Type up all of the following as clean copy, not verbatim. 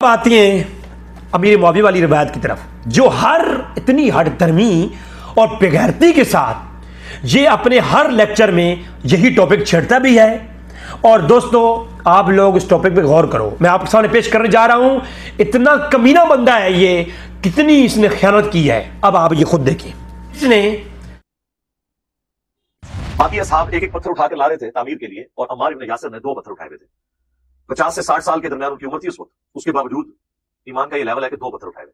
आती हैं अमीर मुआविया वाली रिवायत की तरफ, जो हर इतनी हठधर्मी और बेगैरती के साथ ये अपने हर लेक्चर में यही टॉपिक छेड़ता भी है। और दोस्तों आप लोग इस टॉपिक पे गौर करो, मैं आपके सामने पेश करने जा रहा हूं, इतना कमीना बंदा है ये, कितनी इसने खयानत की है। अब आप ये खुद देखिए। इसने बाकी असहाब एक एक पत्थर उठाकर ला रहे थे तामीर के लिए, और अम्मार इब्न यासिर ने 2 पत्थर उठाए हुए थे। 50 से 60 साल के दरमियान उनकी उम्र थी उस वक्त, उसके बावजूद ईमान का ये लेवल है कि 2 पत्थर उठाए हुए।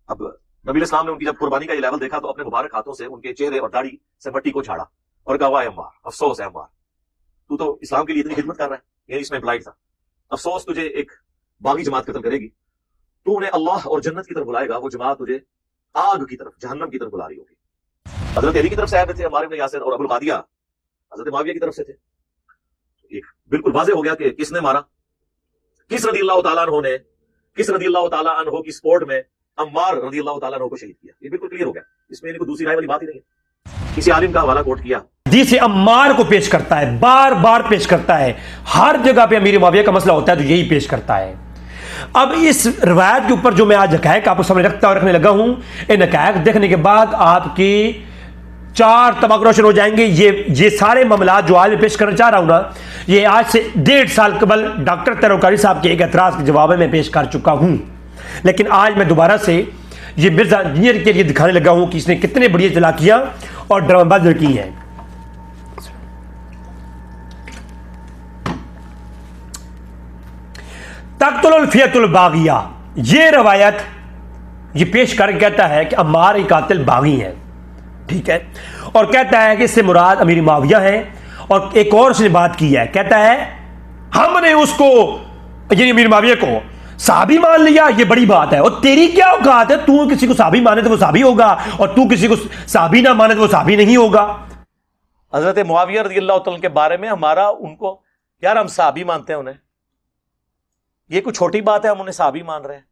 अब नबी इस्लाम ने उनकी जब कुर्बानी का ये लेवल देखा तो अपने मुबारक हाथों से उनके चेहरे और दाढ़ी से मट्टी को झाड़ा और कहा, वाह अम्मार, अफसोस है अम्मार, तू तो इस्लाम के लिए इतनी खिदमत कर रहा है। ये इसमें इम्प्लाइड था, अफसोस तुझे एक बागी जमात कत्ल करेगी, तू उन्हें अल्लाह और जन्नत की तरफ बुलाएगा, वो जमात तुझे आग की तरफ, जहन्नम की तरफ बुला रही होगी। हजरत अली की तरफ से आए थे अम्मार इब्न यासिर, और अबुल कादिया हजरत मुआविया की तरफ से थे। एक बिल्कुल वाज़ेह हो गया कि किसने मारा, किस रज़ियल्लाहु ताला अन्हु ने, किस रज़ियल्लाहु ताला अन्हु की सपोर्ट में अम्मार रज़ियल्लाहु ताला अन्हु को शहीद किया। ये बिल्कुल क्लियर हो गया, इसमें इनको दूसरी राय वाली बात ही नहीं है। किसी आलिम का हवाला कोट किया, हदीस अम्मार को पेश करता है, बार बार पेश करता है, हर जगह पे अमीर मुआविया का मसला होता है तो यही पेश करता है। अब इस रिवायत के ऊपर जो मैं आज हकायक आपको सामने रखने लगा हूं, इन हकायक देखने के बाद आपकी 4 तबक रोशन हो जाएंगे। ये सारे मामला जो आज मैं पेश करना चाह रहा हूं ना, ये आज से 1.5 साल कबल डॉक्टर तरोकारी साहब के एक एतराज के जवाब में मैं पेश कर चुका हूं, लेकिन आज मैं दोबारा से ये मिर्जा इंजीनियर के लिए दिखाने लगा हूं कि इसने कितने बड़ी चलाकियां और ड्रामेबाजी की हैं। तक़्तुल फ़ियतुल बागिया, ये रवायत ये पेश कर कहता है कि अम्मार एक कातिल बागी है, ठीक है, और कहता है कि इससे मुराद अमीर मुआविया है। और एक और उसने बात की है, कहता है हमने उसको यानी अमीर मुआविया को साहबी मान लिया, ये बड़ी बात है, और तेरी क्या औकात है, तू किसी को साहबी माने तो वो साहबी होगा, और तू किसी को साहबी ना माने तो वो साहबी नहीं होगा। हजरत मुआविया रज़ियल्लाहु तआला के बारे में हमारा उनको, यार हम साहबी मानते हैं उन्हें, ये कोई छोटी बात है, हम उन्हें साहबी मान रहे हैं,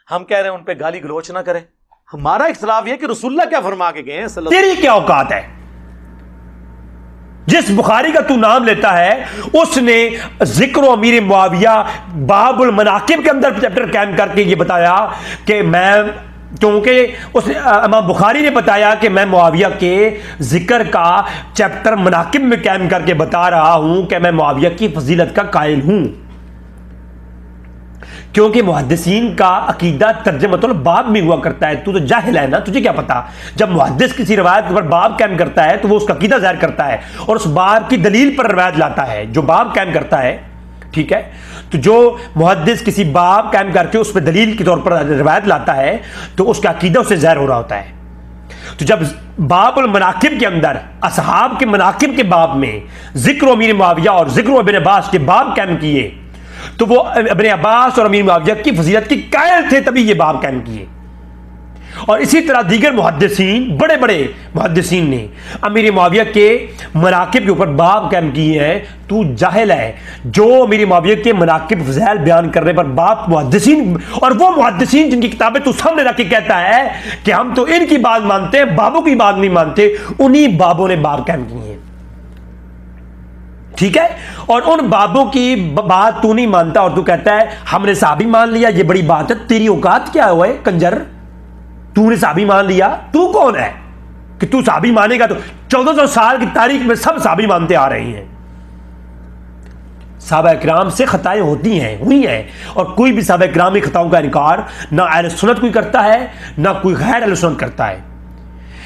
हम कह रहे हैं उन पे गाली गलोच ना करें। हमारा इख्तिलाफ यह कि रसूलुल्लाह क्या फरमा के गए हैं, तेरी क्या औकात है, जिस बुखारी का तू नाम लेता है उसने जिक्र अमीर मुआविया बाबुल मनाकिब के अंदर चैप्टर कायम करके ये बताया कि मैं, क्योंकि उसने इमाम बुखारी ने बताया कि मैं मुआविया के जिक्र का चैप्टर मनाकिब में कायम करके बता रहा हूं कि मैं मुआविया की फजीलत का कायल हूं, क्योंकि मुहद्दिसीन का अकीदा तर्जमतुल बाब में हुआ करता है। तू तो जाहिल है ना, तुझे क्या पता। जब मुहद्दिस किसी रवायत पर बाब कायम करता है तो वो उसका अकीदा ज़ाहिर करता है और उस बाब की दलील पर रवायत लाता है, जो बाब कायम करता है, ठीक है। तो जो मुहद्दिस किसी बाब कायम करके उस पर दलील के तौर पर रवायत लाता है तो उसका अकीदा उससे ज़ाहिर हो रहा होता है। तो जब बाबुल मनाकिब के अंदर असहाब के मनाकिब के बाब में जिक्र अमीर मुआविया और जिक्र इब्न अब्बास के बाब कायम किए तो वो इब्न अब्बास और अमीर मुआविया की फजीलत की कायल थे, तभी ये बाब कायम किए। और इसी तरह दीगर मुहद्दिसीन, बड़े बड़े मुहद्दिसीन ने अमीर मुआविया के मनाकिब के ऊपर बाब कायम किए हैं। तू जाहिल है, जो अमीर मुआविया के मनाकिब फज़ाइल बयान करने पर बाप मुहद्दिसीन, और वो मुहद्दिसीन जिनकी किताबें तू सामने रख के कहता है कि हम तो इनकी बात मानते हैं, बाबों की बात नहीं मानते, उन्हीं बाबों ने बाब कायम किए हैं, ठीक है। और उन बाबों की बात तू नहीं मानता और तू कहता है हमने साहबी मान लिया, ये बड़ी बात है। तेरी औकात क्या हुआ है कंजर, तूने साहबी मान लिया? तू कौन है कि तू साहबी मानेगा? तो 1400 साल की तारीख में सब साहबी मानते आ रहे हैं। सहाबा इकराम से खताएं होती हैं, हुई हैं, और कोई भी सहाबा इकराम की खताओं का इनकार ना अहले सुन्नत कोई करता है ना कोई गैर अहले सुन्नत करता है।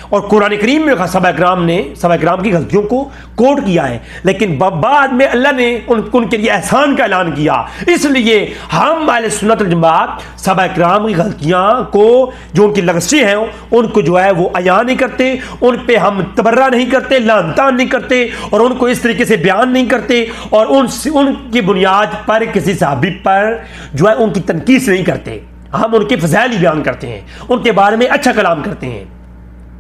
और कुरान करीम में सहाबा इकराम ने सहाबा इकराम की गलतियों को कोट किया है, लेकिन बाद में अल्लाह ने उनके लिए एहसान का ऐलान किया। इसलिए हम अहले सुन्नत वल जमात सहाबा इकराम की गलतियां को, जो उनकी लग़ज़ें हैं, उनको जो है वो अयान नहीं करते, उन पे हम तबर्रा नहीं करते, लानतान नहीं करते, और उनको इस तरीके से बयान नहीं करते, और उनकी बुनियाद पर किसी सहाबी पर जो है उनकी तनकीस नहीं करते। हम उनके फ़ज़ाइल ही बयान करते हैं, उनके बारे में अच्छा कलाम करते हैं।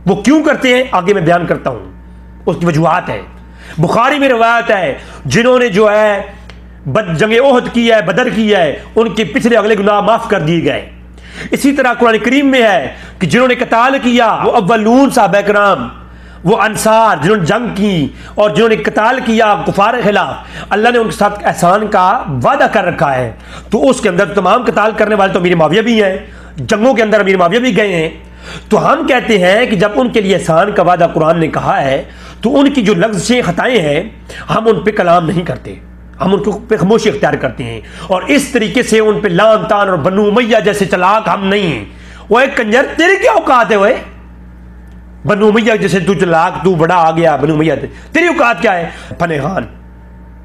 वो क्यों करते हैं आगे मैं बयान करता हूं, उसकी वजूहात है। बुखारी में रिवायत है, जिन्होंने जो है जंगे ओहद की है, बदर की है, उनके पिछले अगले गुनाह माफ कर दिए गए। इसी तरह कुरान करीम में है कि जिन्होंने कताल किया वो अव्वलून सहाबा किराम, वो अंसार जिन्होंने जंग की और जिन्होंने कताल किया कुफार के खिलाफ, अल्लाह ने उनके साथ एहसान का वादा कर रखा है। तो उसके अंदर तमाम कताल करने वाले तो अमीर मुआविया भी हैं, जंगों के अंदर अमीर मुआविया भी गए हैं। तो हम कहते हैं कि जब उनके लिए एहसान का वादा कुरान ने कहा है तो उनकी जो लफ्ज़ें खताएं हैं हम उन पर कलाम नहीं करते, हम उनके पे खामोशी इख्तियार करते हैं। और इस तरीके से उन पे लान तान और बनु उमैया जैसे चलाक हम नहीं हैं। वो एक कंजर, तेरी क्या औकात है? वो बनु उमैया जैसे तू चलाक, तू बड़ा आ गया बनु उमैया, तेरी औकात क्या है? फने खान,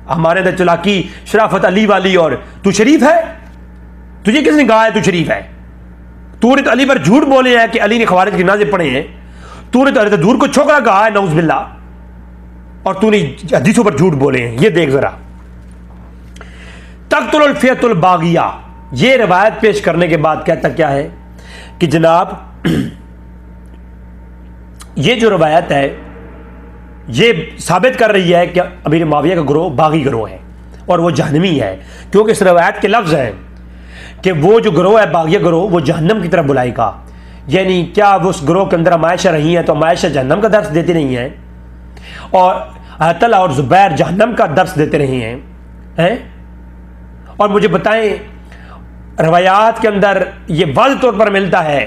हमारे अंदर चलाकी शराफत अली वाली, और तू शरीफ है? तुझे किसने कहा है तू शरीफ है? तूने तो अली पर झूठ बोले हैं कि अली ने खवारिज की नाज़ें पढ़े हैं, तूने तो अली दूर को छोकरा कहा है नऊज़ बिल्ला, और तूने हदीसों पर झूठ बोले हैं। ये देख जरा, तक़्तुल फ़ियतुल बाग़िया, ये रवायत पेश करने के बाद कहता क्या है कि जनाब ये जो रवायत है ये साबित कर रही है कि अमीर मुआविया का ग्रोह बागी ग्रोह है और वो जहन्नमी है, क्योंकि इस रवायत के लफ्ज़ हैं कि वो जो ग्रोह है बागिया ग्रोह वो जहन्नम की तरफ बुलाएगा। यानी क्या वो उस ग्रोह के अंदर अमायशा रही हैं तो अमायशा जहन्नम का दर्स देती नहीं है, और अतला और ज़ुबैर जहन्नम का दर्स देते रहे हैं। और मुझे बताएं, रवायात के अंदर ये वाज़ तौर पर मिलता है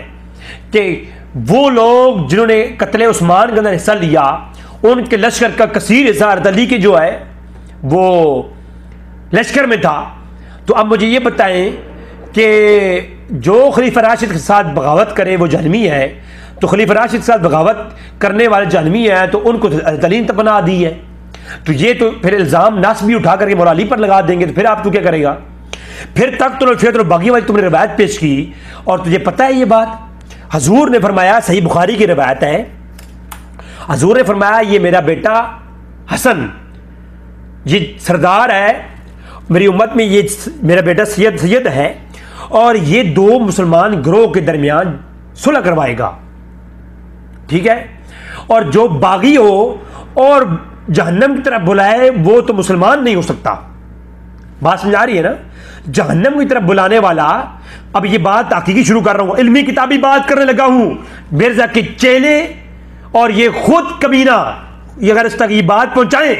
कि वो लोग जिन्होंने कत्ले उस्मान के अंदर हिस्सा लिया उनके लश्कर का कसीर हिस्सा अली के जो है वो लश्कर में था। तो अब मुझे ये बताएं कि जो खलीफा राशिद के साथ बगावत करे वो जहन्नमी है, तो खलीफा राशिद के साथ बगावत करने वाले जहन्नमी है तो उनको तलीन तक बना दी है। तो ये तो फिर इल्ज़ाम नासबी उठा करके मौला अली पर लगा देंगे, तो फिर आप तो क्या करेगा? फिर तक़्तुल फ़ियतुल बाग़िया वाली तुमने रवायत पेश की और तुझे पता है ये बात, हजूर ने फरमाया, सही बुखारी की रवायत है, हजूर ने फरमाया ये मेरा बेटा हसन ये सरदार है, मेरी उम्मत में ये मेरा बेटा सैयद है, और ये दो मुसलमान ग्रोह के दरमियान सुलह करवाएगा, ठीक है। और जो बागी हो और जहन्नम की तरफ बुलाए वो तो मुसलमान नहीं हो सकता। बात समझ आ रही है ना? जहन्नम की तरफ बुलाने वाला, अब ये बात हकीकी शुरू कर रहा हूं, इल्मी किताबी बात करने लगा हूं, मिर्जा के चेले और ये खुद कमीना ये अगर इस तक ये बात पहुंचाएं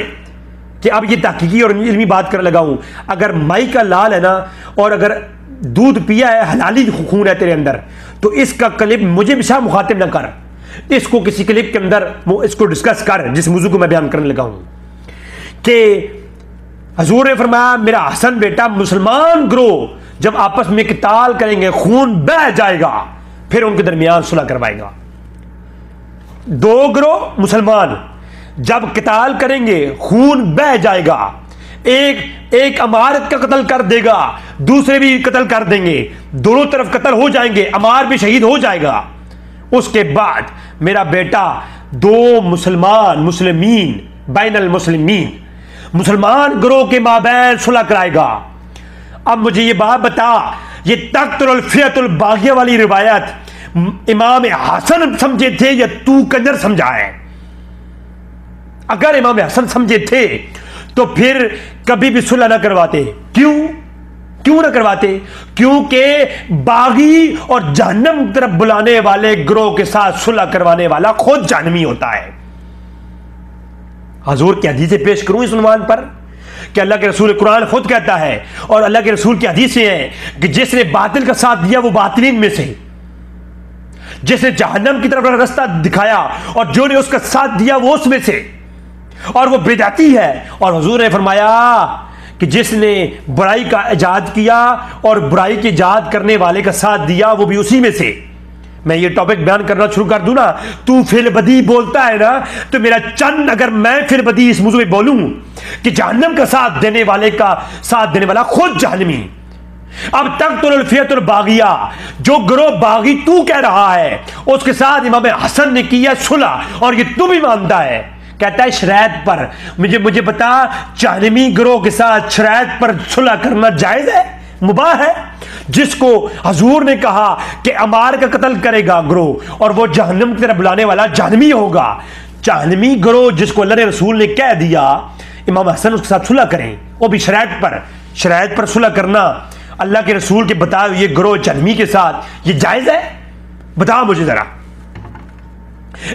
कि अब ये तहकीकी और इल्मी बात करने लगा हूं। अगर माई का लाल है ना और अगर दूध पिया है, हलाली खून है तेरे अंदर, तो इसका क्लिप मुझे भी शाह मुखातिब ना कर, इसको किसी क्लिप के अंदर इसको डिस्कस कर जिस मौजू को मैं बयान करने लगा हूं कि हजूर ने फरमाया मेरा हसन बेटा मुसलमान ग्रोह जब आपस में किताल करेंगे खून बह जाएगा फिर उनके दरमियान सुलह करवाएगा। दो ग्रोह मुसलमान जब किताल करेंगे खून बह जाएगा, एक अमार का कत्ल कर देगा, दूसरे भी कत्ल कर देंगे, दोनों तरफ कत्ल हो जाएंगे, अमार भी शहीद हो जाएगा। उसके बाद मेरा बेटा दो मुसलमीन बैनल मुस्लिमीन मुसलमान ग्रोह के माबैन सुलह कराएगा। अब मुझे ये बात बता, ये तक़्तुल फ़ियतुल बाग़िया वाली रिवायत इमाम हसन समझे थे या तू कंजर समझा है? अगर इमाम हसन समझे थे तो फिर कभी भी सुलह ना करवाते। क्यों ना करवाते? क्योंकि बागी और जहन्नम की तरफ बुलाने वाले ग्रोह के साथ सुलह करवाने वाला खुद जहन्नमी होता है। हजूर की हदीसें पेश करूं इस उन्वान पर कि अल्लाह के रसूल कुरान खुद कहता है और अल्लाह के रसूल की हदीसें हैं कि जिसने बातिल का साथ दिया वो बातिलीन में से, जिसने जहन्नम की तरफ रास्ता दिखाया और जो ने उसका साथ दिया वो उसमें से, और वो बिदअती है। और हुजूर ने फरमाया कि जिसने बुराई का इजाद किया और बुराई के इजाद करने वाले का साथ दिया वो भी उसी में से। मैं ये टॉपिक बयान करना शुरू कर दूं ना, तू फिर बदी बोलता है ना, तो मेरा चंद अगर मैं फिर बदी इस मौजू में बोलूं कि जहन्नम का साथ देने वाले का साथ देने वाला खुद जहन्नमी। अब तक़्तुल फ़ियतुल बाग़िया जो ग्रोह बागी तू कह रहा है उसके साथ इमाम हसन ने किया सुलह और ये तू भी मानता है। कहता है शरायत पर मुझे बता, जहन्नमी ग्रोह के साथ शरायत पर सुलह करना जायज है, मुबाह है? जिसको हजूर ने कहा कि अमार का कत्ल करेगा ग्रोह और वो जहन्नम की तरफ बुलाने वाला जहन्नमी होगा, जहन्नमी ग्रोह जिसको अल्लाह ने रसूल ने कह दिया इमाम हसन उसके साथ सुलह करें, वो भी शरायत पर सुलह करना अल्लाह के रसूल के बताए ये ग्रोह जहन्नमी के साथ ये जायज है? बता मुझे जरा।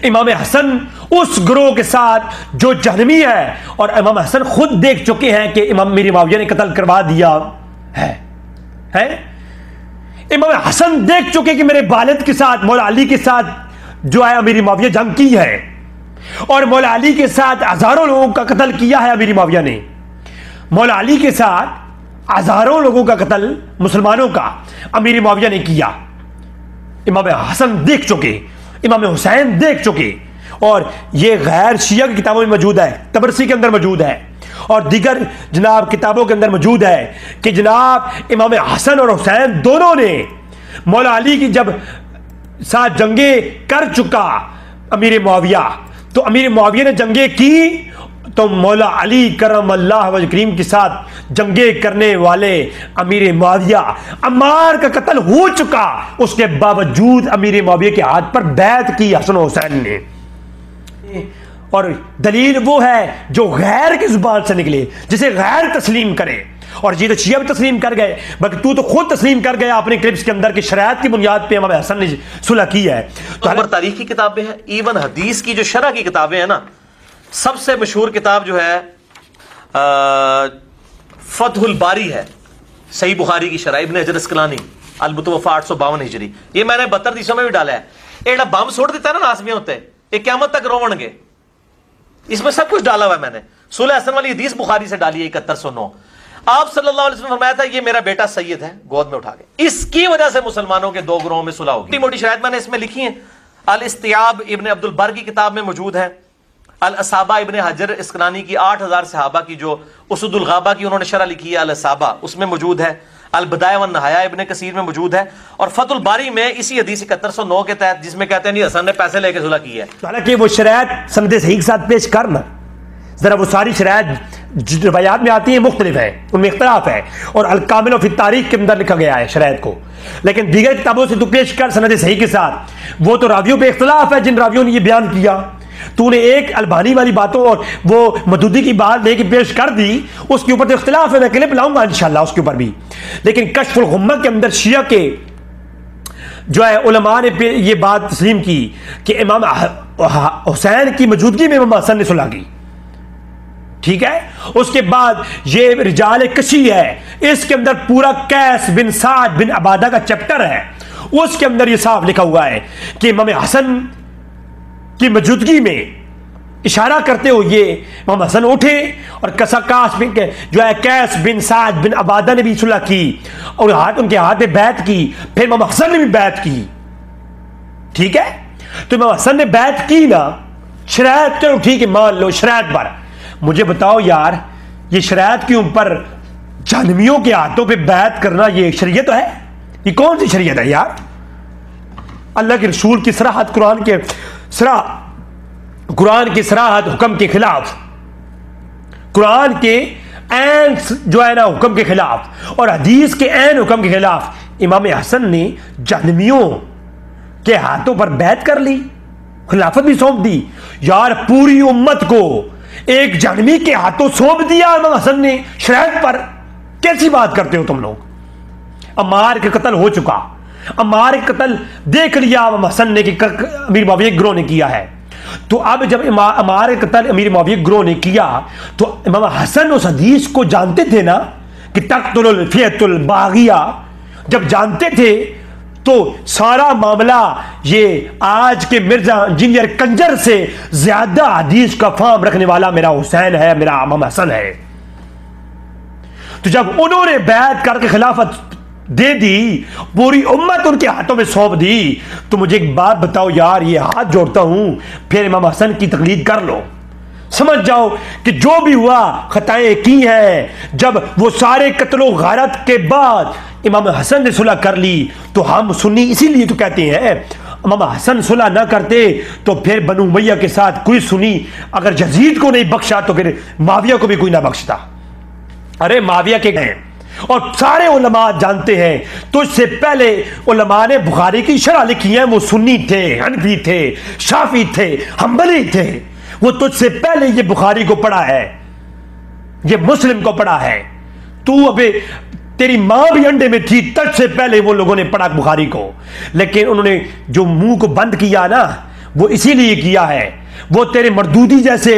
इमाम हसन उस ग्रोह के साथ जो जहनमी है, और इमाम हसन खुद देख चुके हैं कि इमाम मीर मुआविया ने कत्ल करवा दिया है? इमाम हसन देख चुके कि मेरे वालिद के साथ, मौला अली के साथ जो है अमीर मुआविया जंग की है, और मौला अली के साथ हजारों लोगों का कत्ल किया है अमीर मुआविया ने। मौला अली के साथ हजारों लोगों का कत्ल मुसलमानों का अमीर मुआविया ने किया। इमाम हसन देख चुके, इमाम हुसैन देख चुके, और ये गैर शिया की किताबों में मौजूद है, तबरसी के अंदर मौजूद है, और दीगर जनाब किताबों के अंदर मौजूद है कि जनाब इमाम हसन और हुसैन दोनों ने मौला अली की जब साथ जंगे कर चुका अमीर मुआविया, तो अमीर मुआविया ने जंगे की, तो मौला अली करम अल्लाह वजह करीम के साथ जंगे करने वाले अमीर मुआविया, अम्मार का कत्ल हो चुका, उसके बावजूद अमीर मुआविया के हाथ पर बैत की हसन हुसैन ने। और दलील वो है जो गैर की जुबान से निकले, जिसे गैर तस्लीम करे। और ये तो शिया भी तस्लीम कर गए, बल्कि तू तो खुद तस्लीम कर गया अपने क्लिप्स के अंदर कि शरीयत की बुनियाद पे इमाम हसन ने सुलह की है। तो तारीख की किताबें हैं, इवन हदीस की जो शरह की किताबें हैं ना, सबसे मशहूर किताब जो है फतहुल बारी है, सही बुखारी की शरह, इब्न हजर अस्कलानी, अल मुतवफ़ा 852 हिजरी। ये मैंने 72 दिशों में भी डाला है। एड़ा बम छोड़ देता है ना नासमिया होते, ये क़यामत तक रोवणगे, इसमें सब कुछ डाला हुआ है मैंने। सुलह हसन वाली हदीस बुखारी से डाली है 7109। आप सल्लल्लाहु अलैहि वसल्लम फरमाया था ये मेरा बेटा सैयद है, गोद में उठा के, इसकी वजह से मुसलमानों के दो ग्रोहों में सुलह होगी। मोटी शरायत मैंने इसमें लिखी है, अल इस्तियाब इब्न अब्दुल बर की किताब में मौजूद है, अल असाबा इब्न हजर अस्कलानी की 8000 सहाबा की जो उसदुल गाबा की उन्होंने शरह लिखी है अल असाबा, उसमें मौजूद है, अल बदाया वन नहाया इब्न कसीर में मौजूद है, और फतुल बारी में इसी हदीस 7109 के तहत, जिसमें कहते हैं हसन ने पैसे लेके सुलह की है। हालांकि वो शरायत सनद सही के साथ पेश करना, जरा वो सारी शरायत रवायात में आती है मुख्तलिफ है, उनमें इख्तलाफ है, और अल कामिल फिल तारीख के अंदर लिखा गया है शरायत को, लेकिन दीगर किताबों से तू पेश कर सनद सही के साथ। वो तो रावियों पे इख्तलाफ है जिन रावियों ने ये बयान किया। तूने एक अलबानी वाली बातों और वो मदूदी की बात लेके पेश कर दी, उसके ऊपर तो इख्तलाफ है, मैं क्लिप लाऊंगा इंशाल्लाह उसके ऊपर भी। लेकिन कश्फुल गुम्मा के अंदर शिया के जो है उलमा ने ये बात तस्लीम की कि इमाम हुसैन की मौजूदगी में इमाम हसन ने सुलह की। ठीक है, उसके बाद ये रिजाल कशी है, इसके अंदर पूरा कैस बिन साद बिन अबादा का चैप्टर है, उसके अंदर ये साफ लिखा हुआ है कि इमाम हसन की मौजूदगी में इशारा करते हुए इमाम हसन उठे, और कसकास बिन जो है कैस बिन साद बिन अबादा ने भी सुलह की, और हाथ उनके हाथ में बैत की, फिर इमाम हसन ने भी बैत की। ठीक है, तो इमाम हसन ने बैत की ना, शरायत चलो ठीक है मान लो शरायत पर, मुझे बताओ यार ये शरायत के ऊपर जहनमियों के हाथों पे बैत करना ये शरीयत है? ये कौन सी शरीयत है यार? अल्लाह के रसूल की सराहत, कुरान की सराहत हुक्म के खिलाफ, कुरान के ऐन जो है ना हुक्म के खिलाफ, और हदीस के ऐन हुक्म के खिलाफ इमाम हसन ने जहनमियों के हाथों पर बैत कर ली, खिलाफत भी सौंप दी। यार पूरी उम्मत को एक जहनमी के हाथों सौंप दिया इमाम हसन ने शरायत पर, कैसी बात करते हो तुम लोग? अम्मार का कत्ल हो चुका, अम्मार का कत्ल देख लिया इमाम हसन ने कि अमीर मुआविया गिरोह ने किया है, तो अब जब अम्मार का कत्ल अमीर मुआविया गिरोह ने किया, तो इमाम हसन उस हदीस को जानते थे ना कि तक़्तुल फ़ियतुल बाग़िया, जब जानते थे तो सारा मामला ये आज के मिर्जा इंजीनियर कंजर से ज्यादा हदीस का फार्म रखने वाला मेरा हुसैन है, मेरा इमाम हसन है। तो जब उन्होंने बैत करके खिलाफत दे दी, पूरी उम्मत उनके हाथों में सौंप दी, तो मुझे एक बात बताओ यार, ये हाथ जोड़ता हूं, फिर इमाम हसन की तकलीद कर लो, समझ जाओ कि जो भी हुआ खताएं की हैं। जब वो सारे कत्लो गारत के बाद इमाम हसन ने सुलह कर ली, तो हम सुन्नी इसीलिए तो कहते हैं इमाम हसन सुलह ना करते तो फिर बनु उमैया के साथ कोई सुन्नी अगर यजीद को नहीं बख्शा तो फिर माविया को भी कोई ना बख्शता। अरे माविया के गए, और सारे उलमा जानते हैं, तो इससे पहले उलमा ने बुखारी की शरह लिखी है, वो सुन्नी थे, हनफी थे, शाफी थे, हम्बली थे, वो तुझसे पहले ये बुखारी को पढ़ा है, ये मुस्लिम को पढ़ा है। तू अबे तेरी मां भी अंडे में थी, तब से पहले वो लोगों ने पढ़ा बुखारी को, लेकिन उन्होंने जो मुंह को बंद किया ना, वो इसीलिए किया है। वो तेरे मरदूदी जैसे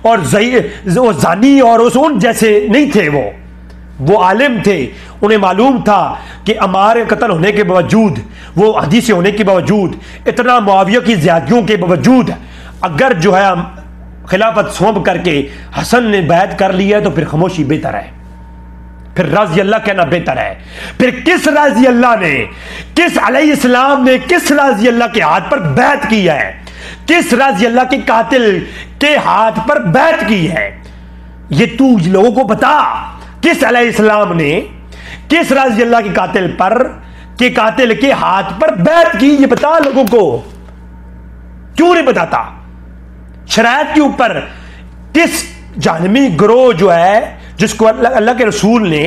और जानी और उन जैसे नहीं थे। वो आलिम थे, उन्हें मालूम था कि अमार कत्ल होने के बावजूद, वो हदीस होने के बावजूद, इतना मुआविया की ज़्यादतियों के बावजूद अगर जो है खिलाफत सौंप करके हसन ने बैत कर लिया तो फिर खामोशी बेहतर है, फिर राजी अल्लाह कहना बेहतर है। फिर किस राजी अल्लाह ने, किस अलैहिस्सलाम ने किस राजी अल्लाह के हाथ पर बैत की है, किस राजी अल्लाह के कातिल के हाथ पर बैत की है, ये तू लोगों को बता। किस अलैहिस्सलाम ने किस राजी अल्लाह के कातिल के हाथ पर बैत की, ये बता लोगों को। क्यों नहीं बताता? शरायत के ऊपर किस जहन्नमी ग्रोह जो है, जिसको अल्लाह के रसूल ने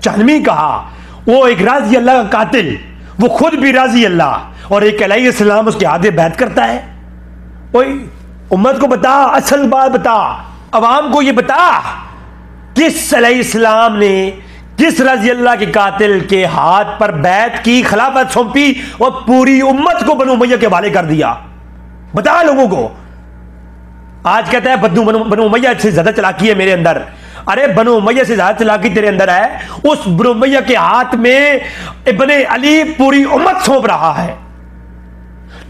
जहन्नमी कहा, वो एक राजी अल्लाह का कातिल, वो खुद भी राजी अल्लाह और एक अलैहिस्सलाम उसके हाथ बैत करता है। ओए उम्मत को बता, असल बात बता, अवाम को ये बता, किस अलैहिस्सलाम ने किस राजी अल्लाह के कातिल के हाथ पर बैत की, खिलाफत सौंपी और पूरी उम्मत को बनु उमैया के हवाले कर दिया? बता लोगों को। आज कहता है बनु उमैया से ज्यादा चालाकी है मेरे अंदर। अरे बनु उमैया से ज्यादा चालाकी तेरे अंदर है। उस बनु उमैया के हाथ में इब्ने अली पूरी उम्मत सौंप रहा है।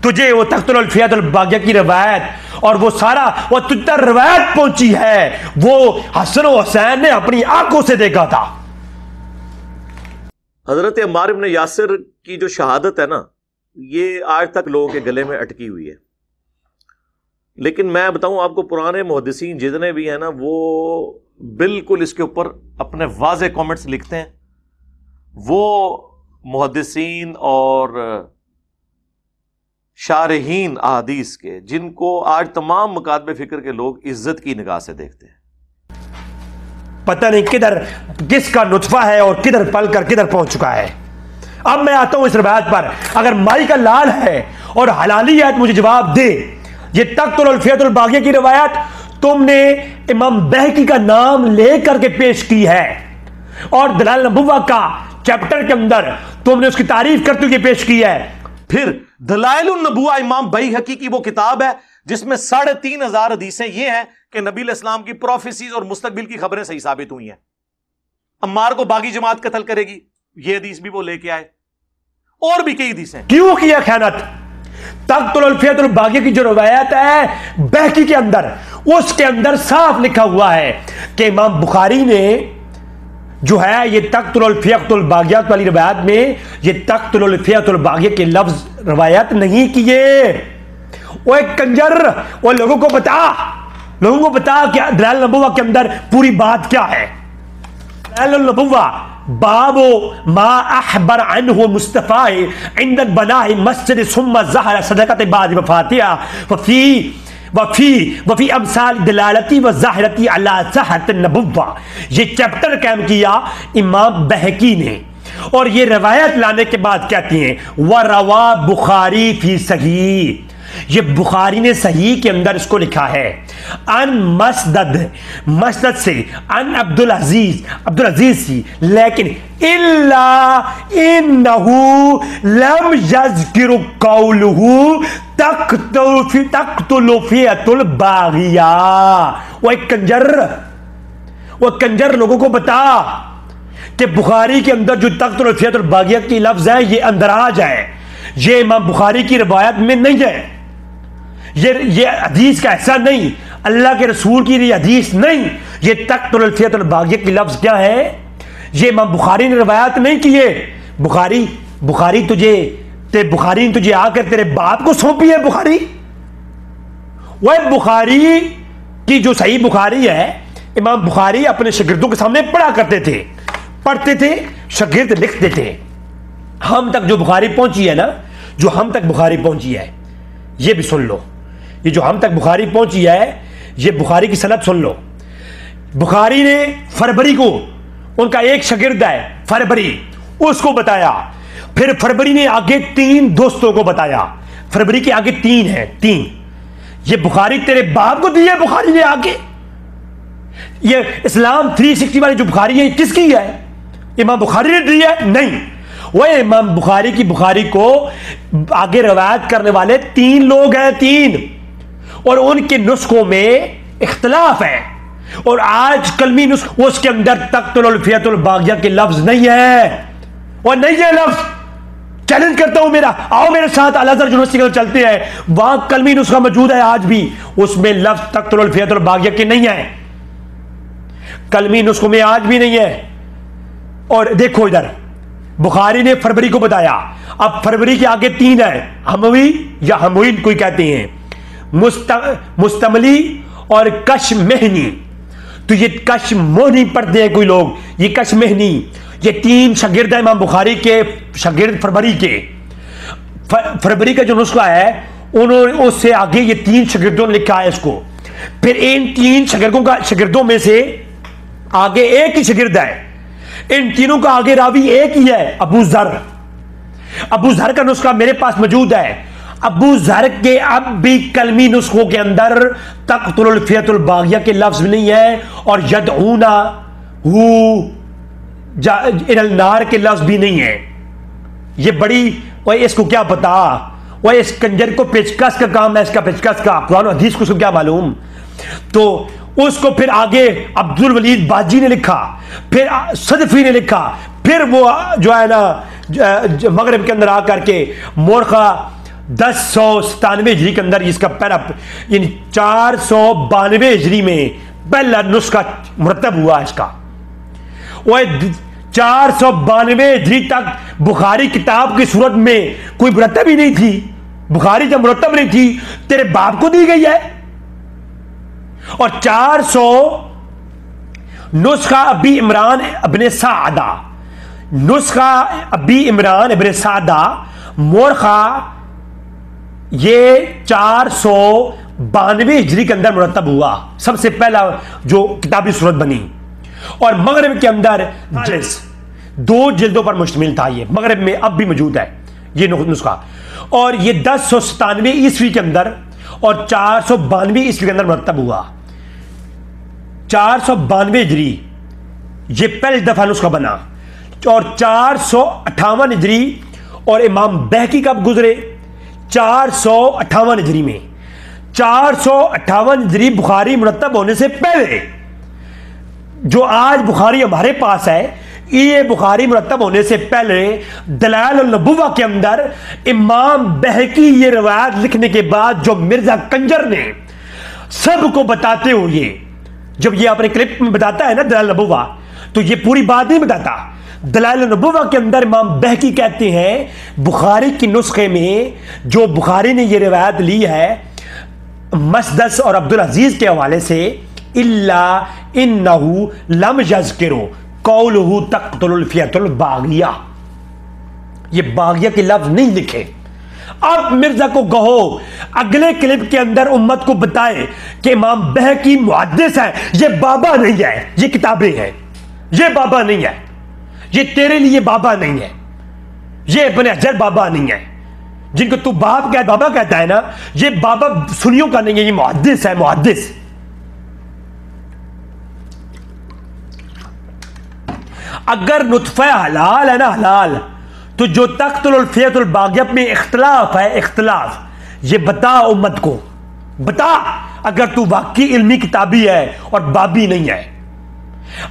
तुझे वो तख्तुल फियातुल बागिया की रवायत और वो सारा वो तुझ तक रवायत पहुंची है, वो हसन और हुसैन ने अपनी आंखों से देखा था। हजरत अम्मार इब्न यासिर की जो शहादत है ना, ये आज तक लोगों के गले में अटकी हुई है। लेकिन मैं बताऊं आपको, पुराने मुहद्दिसीन जितने भी हैं ना, वो बिल्कुल इसके ऊपर अपने वाज़े कमेंट्स लिखते हैं। वो मुहद्दिसीन और शारहीन अहादीस के जिनको आज तमाम मुकातबे फिक्र के लोग इज्जत की निगाह से देखते हैं। पता नहीं किधर किसका नुत्फा है और किधर पल कर किधर पहुंच चुका है। अब मैं आता हूं इस रवायत पर। अगर माई का लाल है और हलाली है तो मुझे जवाब दे। ये तख्तुल फियातुल बागिया की रवायत तुमने इमाम बहकी का नाम लेकर के पेश की है और दलाइल नबुव्वा का चैप्टर के अंदर तुमने उसकी तारीफ करते हुए पेश की है। फिर दलाइलुन नबुव्वा इमाम बहकी की वो किताब है जिसमें 3,500 हदीसें ये हैं कि नबी इस्लाम की प्रोफेसीज और मुस्तकबिल की खबरें सही साबित हुई हैं। अम्मार को बागी जमात कत्ल करेगी, ये हदीस भी वो लेके आए, और भी कई हदीसें। क्यों किया खयानत? तख्तुल फियातुल बागिया की जो रवायत है बहकी के अंदर, उसके अंदर साफ लिखा हुआ है कि इमाम बुखारी ने जो है ये तख्तुल फियातुल बागिया वाली रवायत में ये तख्तुल फियातुल बागिया के लफ्ज रवायत नहीं किए। वो एक कंजर, वो लोगों को बता क्या दलाइल नबुव्वा के अंदर पूरी बात क्या है। दलाइल नबुव्वा बाबो मा अहबर अन्हु मुस्तफा इंद बनाए मस्जिद सुम्मा ज़हरा सदक़त बाद वफातिहा वफी अमसाल दलालती व ज़ाहिरती अला सहत नबुव्वा। ये चैप्टर कायम किया इमाम बहकी ने और ये रवायत लाने के बाद कहती हैं व रवा बुखारी फी सही। ये बुखारी ने सही के अंदर इसको लिखा है अन मसदद से अन अब्दुल अजीज सी, लेकिन इल्ला इन्नहु लम यज़किर कौलुहु तख्तुल फियातुल बागिया। वो कंजर लोगों को बता कि बुखारी के अंदर जो तख्तुल फियातुल बागिया की लफ्ज है ये अंदराज है, ये इमाम बुखारी की रिवायत में नहीं है। ये हदीस का ऐसा नहीं, अल्लाह के रसूल की ये हदीस नहीं। ये तख्तुल फियातुल बागिया की लफ्ज क्या है, ये इमाम बुखारी ने रिवायत नहीं की है। बुखारी ने तुझे आकर तेरे बाप को सौंपी है। वह बुखारी की जो सही बुखारी है, इमाम बुखारी अपने शागिर्दों के सामने पढ़ते थे, शागिर्द लिखते थे। हम तक जो बुखारी पहुंची है ना, जो हम तक बुखारी पहुंची है, ये भी सुन लो। ये जो हम तक बुखारी पहुंची है, ये बुखारी की सनद सुन लो। बुखारी ने फरबरी को, उनका एक शागिर्द है फरबरी, उसको बताया। फिर फरबरी ने आगे 3 दोस्तों को बताया। फरबरी के आगे 3 हैं, 3। ये बुखारी तेरे बाप को दी है बुखारी ने आगे। ये इस्लाम 360 वाली जो बुखारी है किसकी है? इमाम बुखारी ने दी है? नहीं। वो इमाम बुखारी की बुखारी को आगे रवायत करने वाले 3 लोग हैं, 3, और उनके नुस्खों में इख्तलाफ है। और आज कलमी नुस्खा उसके अंदर तख्तुल फियतुल बागिया के लफ्ज नहीं है, और नहीं है लफ्ज। चैलेंज करता हूं, मेरा आओ मेरे साथ अल अज़हर यूनिवर्सिटी में चलते हैं, वहां कलमी नुस्खा मौजूद है आज भी, उसमें लफ्ज तख्तुल फियतुल बागिया के नहीं है, कलमी नुस्खों में आज भी नहीं है। और देखो इधर बुखारी ने फरवरी को बताया, अब फरवरी के आगे 3 है, हमवी या हमवीन कोई कहते हैं, मुस्तमली और कशमेहनी। तो ये कशमोहनी पढ़ते हैं कोई लोग, ये कशमेहनी, ये 3 शागिर्द है इमाम बुखारी के, शागिर्द फरवरी के। फरवरी का जो नुस्खा है उन्होंने उससे आगे ये 3 शागिर्दों ने लिखा है इसको। फिर इन 3 शागिर्दों में से आगे एक ही शागिर्द है, इन तीनों का आगे रावी एक ही है, अबू ज़र। अबू ज़र का नुस्खा मेरे पास मौजूद है। अबू ज़र के अब भी कलमी नुस्खों के अंदर तख्तुल फियतुल बागिया के लफ्ज नहीं है, और यदऊना हू इलल नार के लफ्ज भी नहीं है। ये बड़ी, वह इसको क्या पता, वह इस कंजर को पेचकस का काम है, इसका पेचकस का, कुरान और हदीस को क्या मालूम। तो उसको फिर आगे अब्दुल वलीद बाजी ने लिखा, फिर सदफी ने लिखा, फिर वो जो है ना मगरब के अंदर आकर के मोरखा 1097 हिजरी के अंदर इसका पहला, इन 492 हिजरी में पहला नुस्खा मुरतब हुआ इसका। वह 492 हिजरी तक बुखारी किताब की सूरत में कोई मुरतब ही नहीं थी। बुखारी जब मुरतब नहीं थी तेरे बाप को दी गई है। और 400 नुस्खा अबी इमरान इब्ने सादा, नुस्खा अबी इमरान इब्ने सादा मोरखा, ये 492 हिजरी के अंदर मुरतब हुआ, सबसे पहला जो किताबी सूरत बनी। और मगरब के अंदर 2 जिल्दों पर मुश्तमिल था। ये मगरब में अब भी मौजूद है ये नुस्खा, और ये 1097 ईस्वी के अंदर और 492 ईस्वी के अंदर मुरतब हुआ। 492 हिजरी ये पहली दफा नुस्खा बना, और 458 हिजरी, और इमाम बहकी कब गुजरे, 458 हिजरी में। 458 हिजरी बुखारी मुरतब होने से पहले, जो आज बुखारी हमारे पास है, ये बुखारी मुरतब होने से पहले दलाइल नबुव्वा के अंदर इमाम बहकी ये रवायत लिखने के बाद जो मिर्जा कंजर ने सबको बताते हुए, जब ये अपने क्लिप में बताता है ना दलाइल नबुव्वा, तो ये पूरी बात नहीं बताता। दलाइल नबुव्वा के अंदर इमाम बहकी कहते हैं बुखारी की नुस्खे में जो बुखारी ने ये रवायत ली है मसदस और अब्दुल अजीज के हवाले से, इल्ला इन्नहु लम यज़किरु कौलुहु तख्तुल फियतुल बागिया, ये बागिया के लफ्ज नहीं लिखे। अब मिर्जा को कहो अगले क्लिप के अंदर उम्मत को बताए कि इमाम बहकी मुहद्दिस है, ये बाबा नहीं है, ये किताबें हैं, ये बाबा नहीं है, ये तेरे लिए बाबा नहीं है, ये इब्ने हजर बाबा नहीं है, जिनको तू बाबा कहता है ना, ये बाबा सुनियों का नहीं है, ये मुहद्दिस है, मुहद्दिस। अगर नुतफा हलाल है ना, हलाल, तो जो तख्तुल फियतुल बागिया में इख्तलाफ है, इख्तलाफ, ये बता उम्मत को, बता। अगर तू वाकई इल्मी किताबी है और बाबी नहीं है,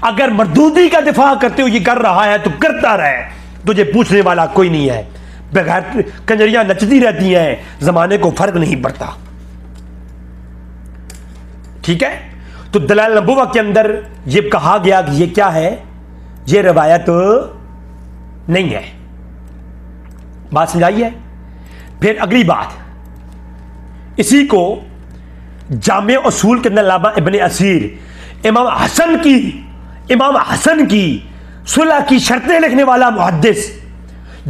अगर मरदूदी का दिफा करते हुए ये कर रहा है तो करता रहे, तुझे पूछने वाला कोई नहीं है। बगैर कंजरियां नचती रहती हैं, जमाने को फर्क नहीं पड़ता। ठीक है, तो दलाइल नबुव्वा के अंदर ये कहा गया कि ये क्या है, ये रवायत नहीं है। बात समझाइए। फिर अगली बात, इसी को जामे उसूल के अंदर लामा इब्ने असीर इमाम हसन की सुलह की शर्तें लिखने वाला मुहद्दिस,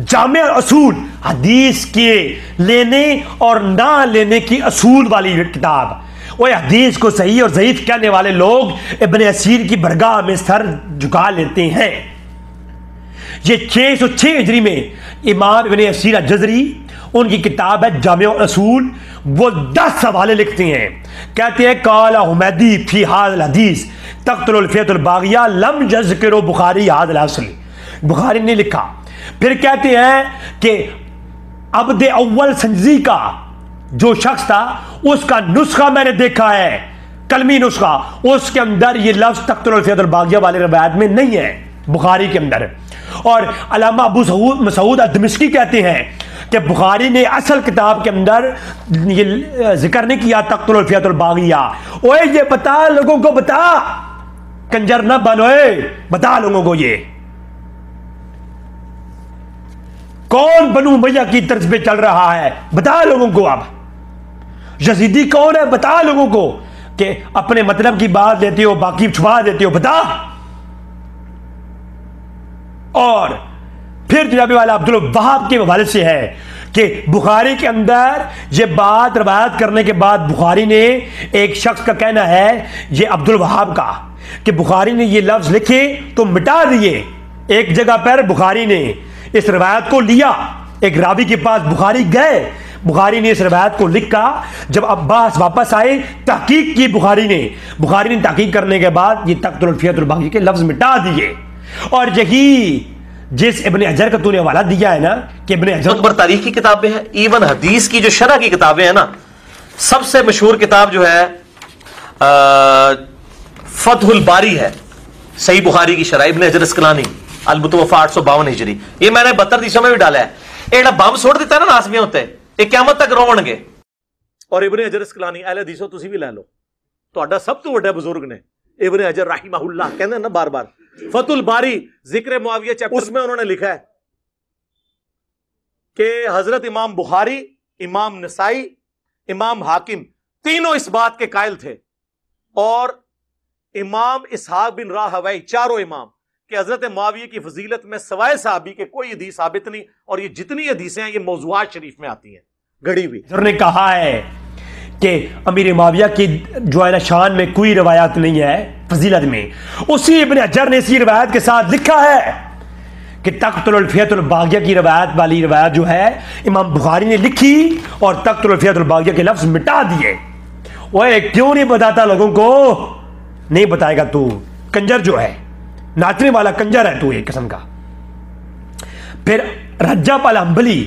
जामे उसूल हदीस के लेने और ना लेने की असूल वाली किताब। वह हदीस को सही और ज़ईफ कहने वाले लोग इब्ने असीर की बरगाह में सर झुका लेते हैं। ये 606 हिजरी में इमाम इब्ने असीर अल-जज़री, उनकी किताब है जामे उसूल, वो 10 हवाले लिखते हैं। कहते हैं काला हुमैदी फी हाज़िल हदीस तख्तुल फियतुल बागिया लम यज़किरु बुखारी हाज़िल अस्ल। बुखारी ने लिखा फिर कहते हैं कि अब्द अव्वल संजी का जो शख्स था उसका नुस्खा मैंने देखा है, कलमी नुस्खा, उसके अंदर ये लफ्ज तख्तुल फियतुल बागिया वाले रवायत में नहीं है बुखारी के अंदर। और अल्लामा अबू मसूद अद-दिमश्की कहते हैं कि बुखारी ने असल किताब के अंदर ये जिक्र नहीं किया तख्तुल फियतुल बागिया। ओए ये बता लोगों को, बता, कंजर ना बनो, बता लोगों को ये कौन बनु उमैया की तर्ज पे चल रहा है, बता लोगों को। अब यजीदी कौन है, बता लोगों को, कि अपने मतलब की बात लेते हो बाकी छुपा देते हो, बता। और फिर जनाब वाला अब्दुल वहाब के हवाले से है कि बुखारी के अंदर ये बात रवायत करने के बाद बुखारी ने, एक शख्स का कहना है ये अब्दुल वहाब का, कि बुखारी ने ये लफ्ज लिखे तो मिटा दिए। एक जगह पर बुखारी ने इस रवायत को लिया, एक रावी के पास बुखारी गए, बुखारी ने इस रवायत को लिखा, जब अब्बास वापस आए तहकीक की बुखारी ने तहकीक करने के बाद ये तख्तुल फियतुल बागिया के लफ्ज मिटा दिए। और यही जिस इब्ने हजर का तूने हवाला दिया है ना कि इब्ने हजर तारीख की किताबें हैं, इवन हदीस की जो शरह की किताबें हैं ना, सबसे मशहूर किताब जो है फतहुल बारी है, सही बुखारी की शरह, इब्ने हजर अस्कलानी अल मुतवफ़ा 852 हिजरी। ये मैंने 72 दिशा में भी डाला है। एड़ा बम छोड़ दिता है ना नासमी होते, ये क़यामत तक रोवणगे। और इब्ने हजर अस्कलानी अहले हदीसो तुसी भी ले लो, तुहाडा सब तो वड्डा बुजुर्ग ने इब्ने हजर रहमहुल्लाह कहंदे ना बार बार, फतहुल बारी जिक्र मुआविया चैप्टर में उन्होंने लिखा है कि हजरत इमाम बुखारी, इमाम नसाई, इमाम हाकिम तीनों इस बात के कायल थे, और इमाम इसहाक बिन राहवई, चारों इमाम, कि हजरत मुआविया की फजीलत में सवाए साहबी के कोई हदीस साबित नहीं, और ये जितनी हदीसें हैं ये मौज़ूआत शरीफ में आती हैं गढ़ी हुई। ने कहा है कि अमीर मुआविया की जो है ना शान में कोई रवायत नहीं है फजीलत में। उसी इब्ने हजर ने इसी रवायत के साथ लिखा है कि तख्तुल फियतुल बागिया की रवायत वाली रवायत जो है इमाम बुखारी ने लिखी और तख्तुल फियतुल बागिया के लफ्ज मिटा दिए। ओए क्यों नहीं बताता लोगों को? नहीं बताएगा तू, कंजर जो है, नाचने वाला कंजर है तू एक किस्म का। फिर रज्जब अल हंबली,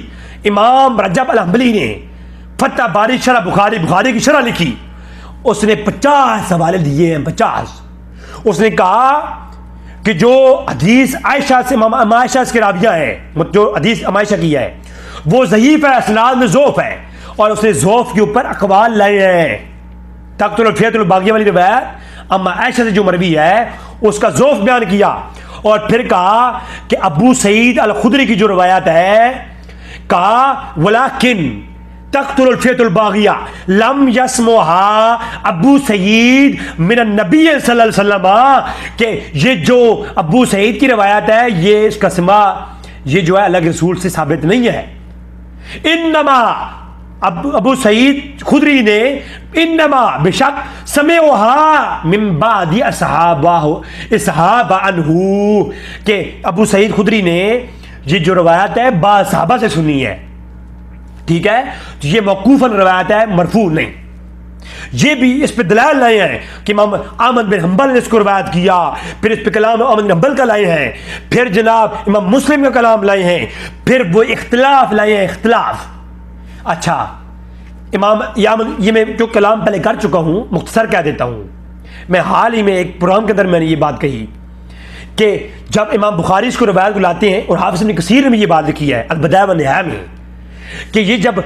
इमाम रज्जब अल हंबली ने फतह बारी शरह बुखारी की शरह लिखी, उसने 50 हवाले दिए हैं, 50। उसने कहा कि जो हदीस आयशा से आयशा के राविया है, जो हदीस आयशा की है वो ज़ईफ़ है, असनाद में ज़ोफ़ है, और उसने ज़ोफ़ के ऊपर अक़वाल लाए हैं। तख्तुल फियतुल बागिया वाली रिवायत अम्मा आयशा से जो मरवी है उसका ज़ोफ़ बयान किया, और फिर कहा कि अबू सईद अल खुदरी की जो रवायत है, कहा वलाकिन तख्तुल फियतुल बागिया लम यस्मुहा अबू सईद मिन नबी सल्लल्लाहु अलैहि वसल्लम, कि ये जो अबू सईद की रवायत है ये इसका सिमा ये जो है अलग रसूल से साबित नहीं है। इन्नमा अबू सईद खुदरी ने इन्नमा बेशक समेहा मिन बादी असहाबा अन्हु, के अबू सईद खुदरी ने ये जो रवायत है बा सहाबा से सुनी है, ठीक है। तो ये मौकूफन रवायत है, मरफू नहीं। ये भी इस पे दलाल लाए हैं कि इमाम अहमद बिन हंबल ने इसको रवायत किया, फिर इस पे कलाम अहमद बिन हंबल का लाए हैं, फिर जनाब इमाम मुस्लिम का कलाम लाए हैं, फिर वो इख्तिलाफ लाए हैं, इख्तिलाफ। अच्छा, इमाम ये मैं जो कलाम पहले कर चुका हूं, मुख्तसर कह देता हूं। मैं हाल ही में एक प्रोग्राम के अंदर मैंने ये बात कही कि जब इमाम बुखारी इसको रवायत को लाते हैं, और हाफिज़ इब्न कसीर ने भी ये बात लिखी है अल-बदाया व निहाया में, कि ये जब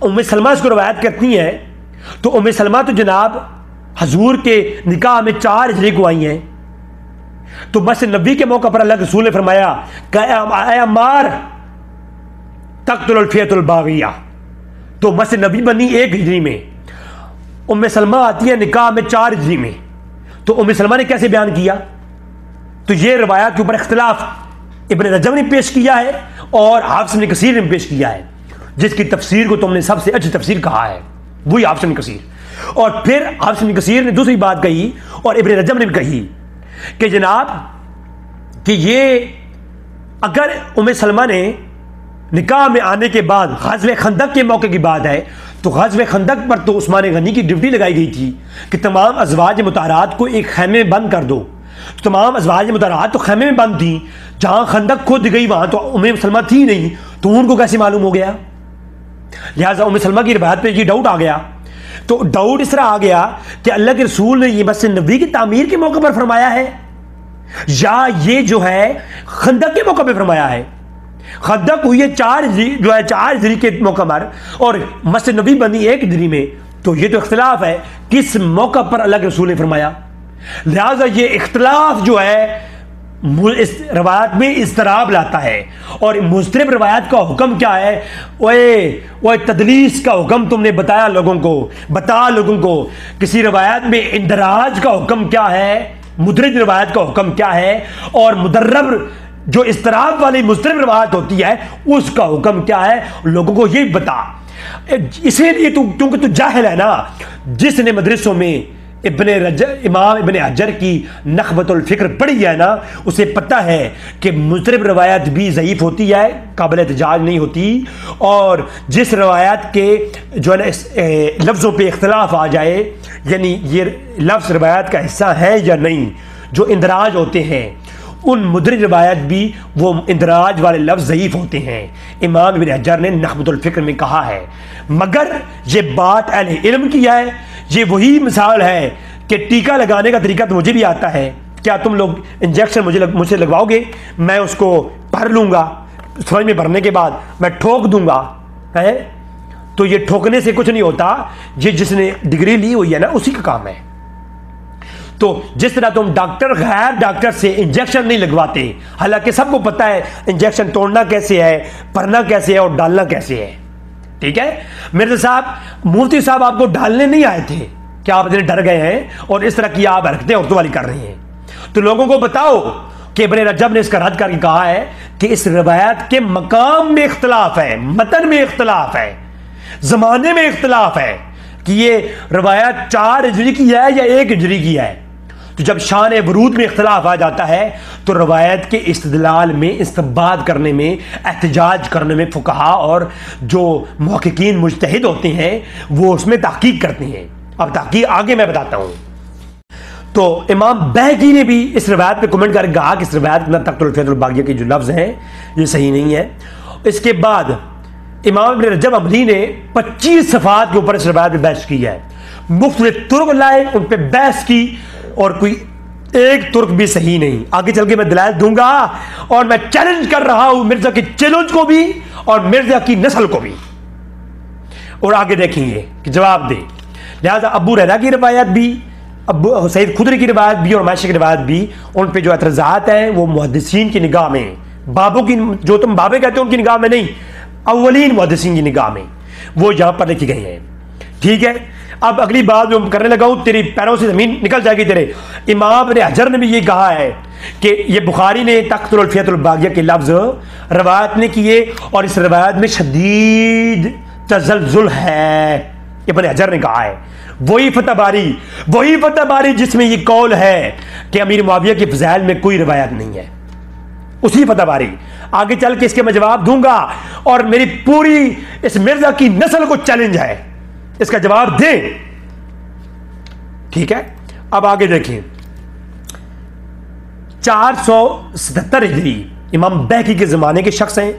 उम्मे सलमा इसको रवायत करती हैं तो उम्मे सलमा तो जनाब हजूर के निकाह में 4 हिजरी को आई हैं, तो मस्जिद नबी के मौका पर अल्लाह के रसूल ने फरमाया कि अम्मार तख्तुल फियतुल बागिया, तो मस्जिद नबी बनी 1 हिजरी में, उम्मे सलमा आती है निकाह में 4 हिजरी में, तो उम्मे सलमा ने कैसे बयान किया? तो ये रवायत के ऊपर इख्तिलाफ इब्ने रजब ने पेश किया है और हाफिज़ इब्न कसीर ने पेश किया है, जिसकी तफसीर को तुमने सबसे अच्छी तफसीर कहा है वही हाफिज़ इब्न कसीर। और फिर हाफिज़ इब्न कसीर ने दूसरी बात कही और इब्ने रजब ने भी कही कि जनाब कि ये अगर उम्मे सलमा ने निकाह में आने के बाद ग़ज़वे खंदक के मौके की बात है, तो ग़ज़वे खंदक पर तो उस्मान गनी की ड्यूटी लगाई गई थी कि तमाम अज़वाज मुताहरात को एक खैमे में बंद कर दो, तो तमाम अज़वाज मुतहरात तो खैमे में बंद थी, जहां खंदक खुद गई वहां तो उम्मे सलमा थी नहीं, तो उनको कैसे मालूम हो गया? लिहाजा उम्मे सलमा की रिवायत पे ये डाउट आ गया। तो डाउट इस तरह आ गया कि अल्लाह के रसूल ने ये मस्जिद नबी की तामीर के मौके पर फरमाया है या ये जो है खंदक के मौके पर फरमाया है। खंदक हुई है 4 हिजरी के मौके पर और मस्जिद नबी बनी 1 हिजरी में, तो ये तो इख्तिलाफ है किस मौका पर अल्लाह के रसूल ने फरमाया। लिहाजा ये इख्तिलाफ जो है इस रवायत में इस्तराब लाता है। और मुस्तरिब रवायत का हुक्म क्या है? ओए तदलीस का हुक्म तुमने बताया लोगों को, बता लोगों को किसी रवायत में इंदराज का हुक्म क्या है, मुदरिज रवायत का हुक्म क्या है, और मुदर्रब जो इस्तराब वाली मुस्तरिब रवायत होती है उसका हुक्म क्या है, लोगों को ये बता। इसीलिए तू, क्योंकि तू जाहिल है ना, जिसने मदरसों में इमाम इब्ने हजर की नखबतुल फिक्र पढ़ी है ना, उसे पता है कि मुस्तरिब रवायत भी ज़ईफ़ होती है, काबिल एहतजाज नहीं होती। और जिस रवायत के जो है ना लफ्ज़ों पे इख्तलाफ आ जाए, यानी ये लफ्ज़ रवायत का हिस्सा है या नहीं, जो इंदराज होते हैं उन मुदरिज रवायत भी वो इंदराज वाले लफ्ज़ ज़ईफ़ होते हैं। इमाम इब्ने हजर ने नखबतुल फिक्र में कहा है। मगर ये बात अहले इल्म की है, ये वही मिसाल है कि टीका लगाने का तरीका तो मुझे भी आता है, क्या तुम लोग इंजेक्शन मुझसे लगवाओगे, मैं उसको भर लूँगा, समझ में भरने के बाद मैं ठोक दूंगा, है? तो ये ठोकने से कुछ नहीं होता, ये जिसने डिग्री ली हुई है ना उसी का काम है। तो जिस तरह तुम डॉक्टर गैर डॉक्टर से इंजेक्शन नहीं लगवाते, हालांकि सबको पता है इंजेक्शन तोड़ना कैसे है, भरना कैसे है और डालना कैसे है, ठीक है? मिर्जा साहब, मुफ्ती साहब आपको डालने नहीं आए थे, क्या आप इतने डर गए हैं और इस तरह की आप हरकतें औरतों वाली कर रही हैं? तो लोगों को बताओ कि इब्ने रजब ने इसका रद्द करके कहा है कि इस रवायत के मकाम में इख्तलाफ है, मतन में इख्तलाफ है, जमाने में इख्तलाफ है कि ये रवायत 4 हिजरी की है या 1 हिजरी की है। तो जब शान वरूद में इख्तलाफ आ जाता है तो रवायत के इस्तदलाल में, इस्तिंबात करने में, एहतजाज करने में फुकहा और जो मुहक्किकीन मुज्तहिद होते हैं वो उसमें तहकीक करते हैं। अब तहकीक आगे मैं बताता हूँ। तो इमाम बहकी ने भी इस रवायत पे कमेंट करके कहा कि इस रवायत में तख्तुल फैतुल बागिया के जो लफ्ज़ हैं ये सही नहीं है। इसके बाद इमाम इब्ने रजब अम्बली ने 25 सफ़ात के ऊपर इस रवायत पे बहस की है, मुख्तलिफ तुर्क लाए, उन पर बहस की और कोई एक तुर्क भी सही नहीं। आगे चल के मैं दलाइल दूंगा और मैं चैलेंज कर रहा हूं मिर्जा के चैलेंज को भी और मिर्जा की नस्ल को भी, और आगे देखेंगे कि जवाब दे। लिहाजा अबू रहरा की रवायत भी, अबू सईद खुदरी की रवायत भी और माशा की रवायत भी, उन पे जो एतराज़ात हैं वो मुहद्दिसीन की निगाह में, बाबों की जो तुम बाबे कहते हो उनकी निगाह में नहीं, अव्वलीन मुहद्दिसीन की निगाह में वो यहां पर लिखी गई हैं, ठीक है? अब अगली बात जो करने लगा हूं, तेरी पैरों से जमीन निकल जाएगी तेरे। इमाम इब्ने हजर ने भी ये कहा है कि ये बुखारी ने तख्तुल फैतुल बागिया के लफ्ज़ रवायत ने किए और इस रवायत में शदीद तज़ल्ज़ुल है, इब्ने हजर ने कहा है। वही फतह बारी जिसमें ये कौल है कि अमीर मुआविया के फ़ज़ाइल में कोई रवायत नहीं है, उसी फतह बारी। आगे चल के इसके मैं जवाब दूंगा और मेरी पूरी इस मिर्जा की नस्ल को चैलेंज है, इसका जवाब दे, ठीक है? अब आगे देखिए, 477 हिजरी इमाम बहकी के जमाने के शख्स हैं,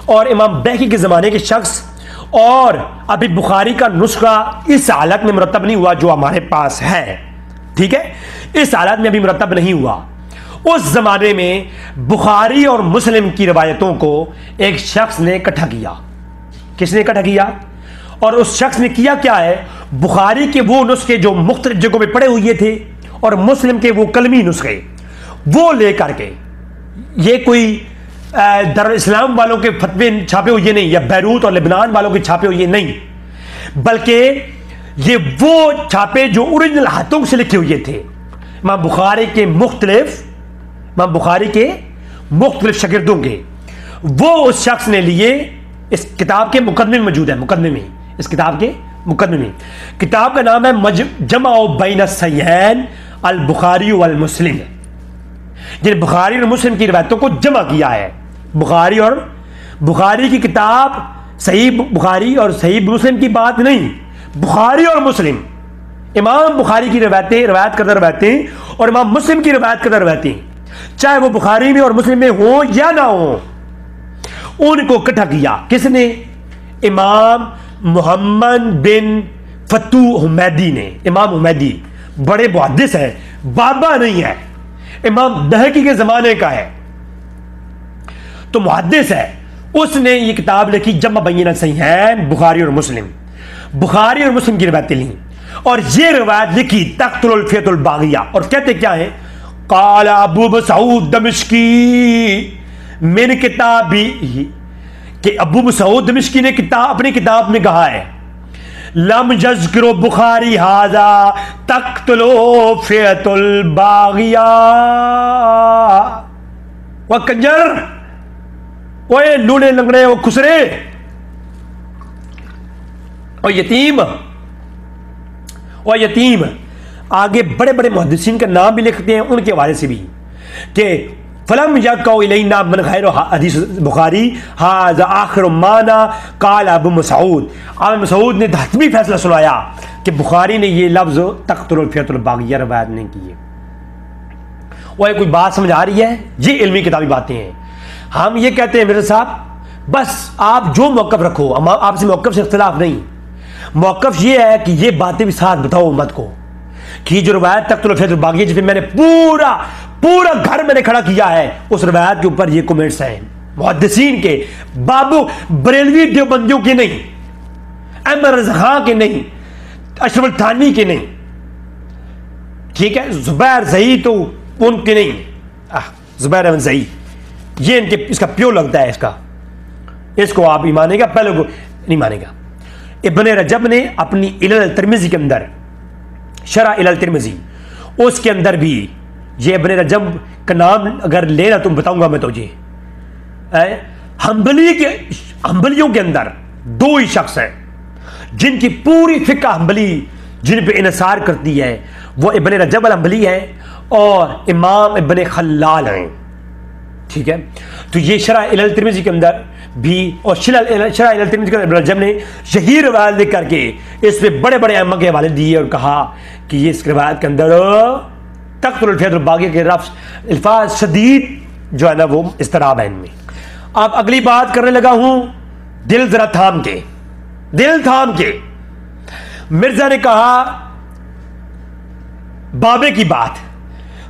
और इमाम बहकी के जमाने के शख्स, और अभी बुखारी का नुस्खा इस हालत में मुरतब नहीं हुआ जो हमारे पास है, ठीक है? इस हालत में अभी मुरतब नहीं हुआ। उस जमाने में बुखारी और मुस्लिम की रवायतों को एक शख्स ने इकट्ठा किया। किसने इकट्ठा किया? और उस शख्स ने किया क्या है, बुखारी के वो नुस्खे जो मुख्तलिफ जगहों में पड़े हुए थे और मुस्लिम के वो कलमी नुस्खे वो लेकर के, ये कोई दरुल इस्लाम वालों के फतवे छापे हुए नहीं या बैरूत और लेबनान वालों के छापे हुए नहीं, बल्कि ये वो छापे जो ओरिजिनल हाथों से लिखे हुए थे। इमाम बुखारी के मुख्तलिफ शागिर्दों के, वो उस शख्स ने लिए। इस किताब के मुकदमे में मौजूद है, मुकदमे में, इस किताब के मुकदमे में, किताब का नाम है जमाउ बैन सहीहैन अल बुखारी वल मुस्लिम, जिन बुखारी और मुस्लिम की रिवायतों को जमा किया है। बुखारी की किताब सही बुखारी और सही मुस्लिम की बात नहीं, बुखारी और मुस्लिम इमाम बुखारी की रवायत करता रवायतें और इमाम मुस्लिम की रवायत करता रवायतें, चाहे वो बुखारी में और मुस्लिम में हो या ना हो, उनको इकट्ठा किया किसने? इमाम मोहम्मद बिन फतू हुमैदी ने। इमाम हुमैदी बड़े मुहद्दिस है, बाबा नहीं है, इमाम दहकी के जमाने का है, तो मुहद्दिस है। उसने ये किताब लिखी जमा बैन सहीहैन बुखारी और मुस्लिम, बुखारी और मुस्लिम की रवायतें ली और ये रवायत लिखी तख्तुल फियतुल बागिया। और कहते क्या है? काला अबू मसूद दमिश्की मैंने किताब भी कि अबू मसूद दमिश्की ने अपनी किताब में कहा है, लम यज़्कुरु बुखारी हाजा तख्तुल फियतुल बागिया। वह कंजर, ओए लूड़े लंगड़े, वो खुसरे, और यतीम आगे बड़े बड़े मुहद्दिसीन का नाम भी लिखते हैं उनके हवाले से भी कि फलम यक़ौ इलैना मन ग़ैर हदीस बुखारी हाज़ा आखिर माना काल अबू मसूद। अबू मसूद ने हतमी फैसला सुनाया कि बुखारी ने ये लफ्ज़ तख्तुल फियतुल बागिया रवायत नहीं की है। वो कोई बात समझ आ रही है? ये इल्मी किताबी बातें हैं। हम ये कहते हैं मेरे साहब, बस आप जो मौक़िफ़ रखो, आपसे मौक़िफ़ से इख्तिलाफ नहीं, मौक़िफ़ ये है कि ये बातें भी साथ बताओ उम्मत को कि जो रवायत तख्तुल फियतुल बागिया जिसमें मैंने पूरा घर मैंने खड़ा किया है, उस रवायत के ऊपर ये कमेंट्स हैं मुहद्दिसीन के, बाबू बरेलवी देवबंदियों के नहीं, अहमद रज़ा खां के नहीं, अशरफ थानवी के नहीं, ठीक है, ज़ुबैर ज़ही तो उनके नहीं, ज़ुबैर अहमद ज़ही ये इनके, इसका प्योर लगता है, इसको आप ही मानेगा, पहले को नहीं मानेगा। इब्न रजब ने अपनी इल्ल तिर्मिज़ी के अंदर, शरह इल्ल तिर्मिज़ी, उसके अंदर भी ये इब्न रजब का नाम अगर लेना तो बताऊंगा मैं तुझे। हंबलियों के अंदर दो ही शख्स हैं जिनकी पूरी फिक्र हंबली जिन पे इनसार करती है, वो इब्न रजब अल-हंबली है और इमाम इब्न खल्लाल हैं, ठीक है। तो ये शरह इल्ल तिर्मिज़ी के अंदर भी और शरह इल्ल तिर्मिज़ी के अंदर रजब ने यही रवायत लिख करके इस पे बड़े बड़े अम्मा के हवाले दिए और कहा कि ये इस रवायत के अंदर तख्तुल फियतुल बागिया के अल्फाज शदीद जो है ना वो इस्तराब है इनमें। अब अगली बात करने लगा हूं, दिल जरा थाम के मिर्जा ने कहा बाबे की बात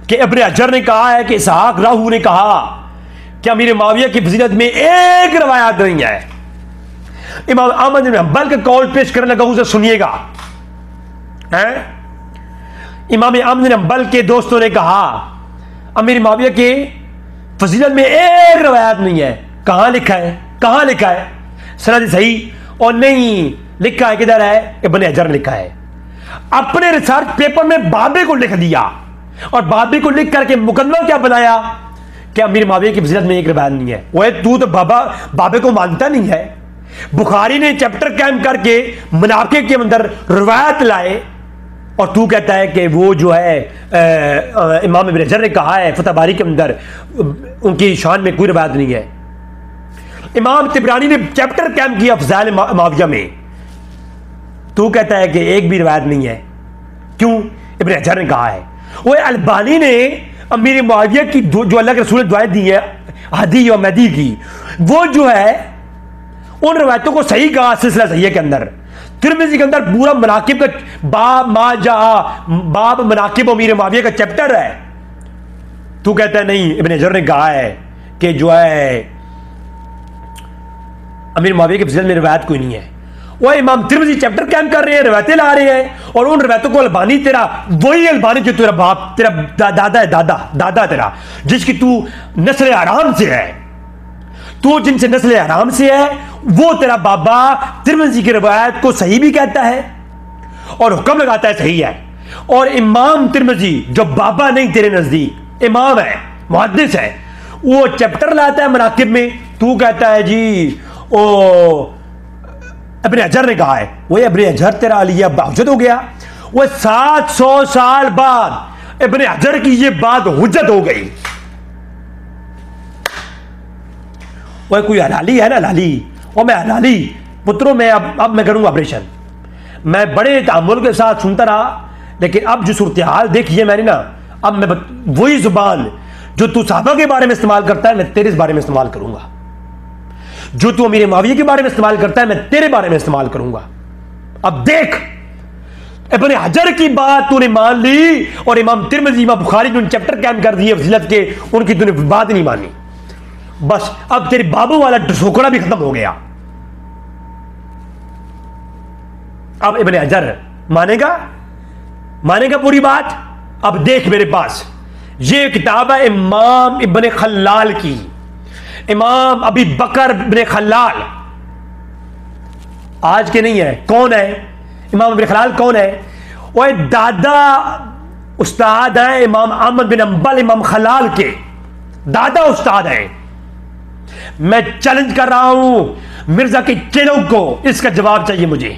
कि इब्न हजर ने कहा है कि इसहाक राहू ने कहा कि अमीर मुआविया की फजीलत में एक रवायत नहीं है। इमाम अहमद बिन हंबल का कौल पेश करने लगा, उसे सुनिएगा। इमाम अहमद बिन हंबल के दोस्तों ने कहा अमीर मुआविया के फजीलत में एक रवायत नहीं है। कहां लिखा है? सनद सही और नहीं लिखा है, किधर है? इब्न हजर ने लिखा है। अपने रिसर्च पेपर में बाबे को लिख दिया और बाबे को लिख करके मुकदमा क्या बनाया कि अमीर मुआविया की फजीलत में एक रवायत नहीं है। ओए तू तो बाबे को मानता नहीं है। बुखारी ने चैप्टर कैम करके मुनाफिक के अंदर रवायत लाए और तू कहता है कि वो जो है इमाम इब्न हजर ने कहा है फतह बारी के अंदर उनकी शान में कोई रवायत नहीं है। इमाम तिबरानी ने चैप्टर कैम किया फ़ज़ाइल मुआविया में, तू कहता है कि एक भी रवायत नहीं है। क्यों? इब्न हजर ने कहा है। वो अलबानी ने अमीर मुआविया की जो अल्लाह के रसूल ने दुआएं दी है हदी और महदी की, वो जो है उन रवायतों को सही कहा सिलसिला सही के अंदर। तिर्मिज़ी के अंदर पूरा मनाकिब का बाब मनाकिब अमीर मुआविया का चैप्टर है। तू कहता है नहीं, इब्न हजर ने कहा है कि जो है अमीर मुआविया की फजीलत में रवायत कोई नहीं है। वह इमाम तिर्मिज़ी चैप्टर कैम कर रहे हैं, रवायतें ला रहे हैं और उन रवायतों को अलबानी, तेरा वही अलबानी जो तेरा बाप, तेरा दादा है, दादा तेरा, जिसकी तू नस्ल हराम से है, तू जिनसे नस्ल हराम से है, वो तेरा बाबा तिर्मिज़ी की रवायत को सही भी कहता है और हुक्म लगाता है सही है। और इमाम तिर्मिज़ी जो बाबा नहीं तेरे नजदीक इमाम है, मुहद्दिस है, वो चैप्टर लाता है मनाकिब में, तू कहता है जी ओ इब्न हजर ने कहा है। वो इब्न हजर तेरा अलिया हुज्जत हो गया। वो 700 साल बाद इब्न हजर की ये बात हुज्जत हो गई। वो कोई हलाली है ना, हलाली, और मैं हलाली पुत्रों में अब मैं करूंगा ऑपरेशन। मैं बड़े तामुल के साथ सुनता रहा लेकिन अब जो सूरत हाल देखी है मैंने ना, अब मैं वही जुबान जो तू सहाबा के बारे में इस्तेमाल करता है मैं तेरे इस बारे में इस्तेमाल करूंगा, जो तू अमीर मुआविया के बारे में इस्तेमाल करता है मैं तेरे बारे में इस्तेमाल करूंगा। अब देख, इब्ने हजर की बात तूने मान ली और इमाम तिरमिज़ी, इमाम बुखारी ने चैप्टर कैम कर दिए फजीलत के, उनकी तूने बात नहीं मानी। बस अब तेरे बाबू वाला ढोकड़ा भी खत्म हो गया। अब इब्ने हजर मानेगा पूरी बात। अब देख मेरे पास ये किताब है इमाम इब्ने खल्लाल की, इमाम अबी बकर इब्ने खल्लाल, आज के नहीं है। कौन है इमाम इब्ने खल्लाल? कौन है वो? दादा उस्ताद है इमाम अहमद बिन अंबल, इमाम खल्लाल के दादा उस्ताद हैं। मैं चैलेंज कर रहा हूं मिर्जा के चेलों को, इसका जवाब चाहिए मुझे।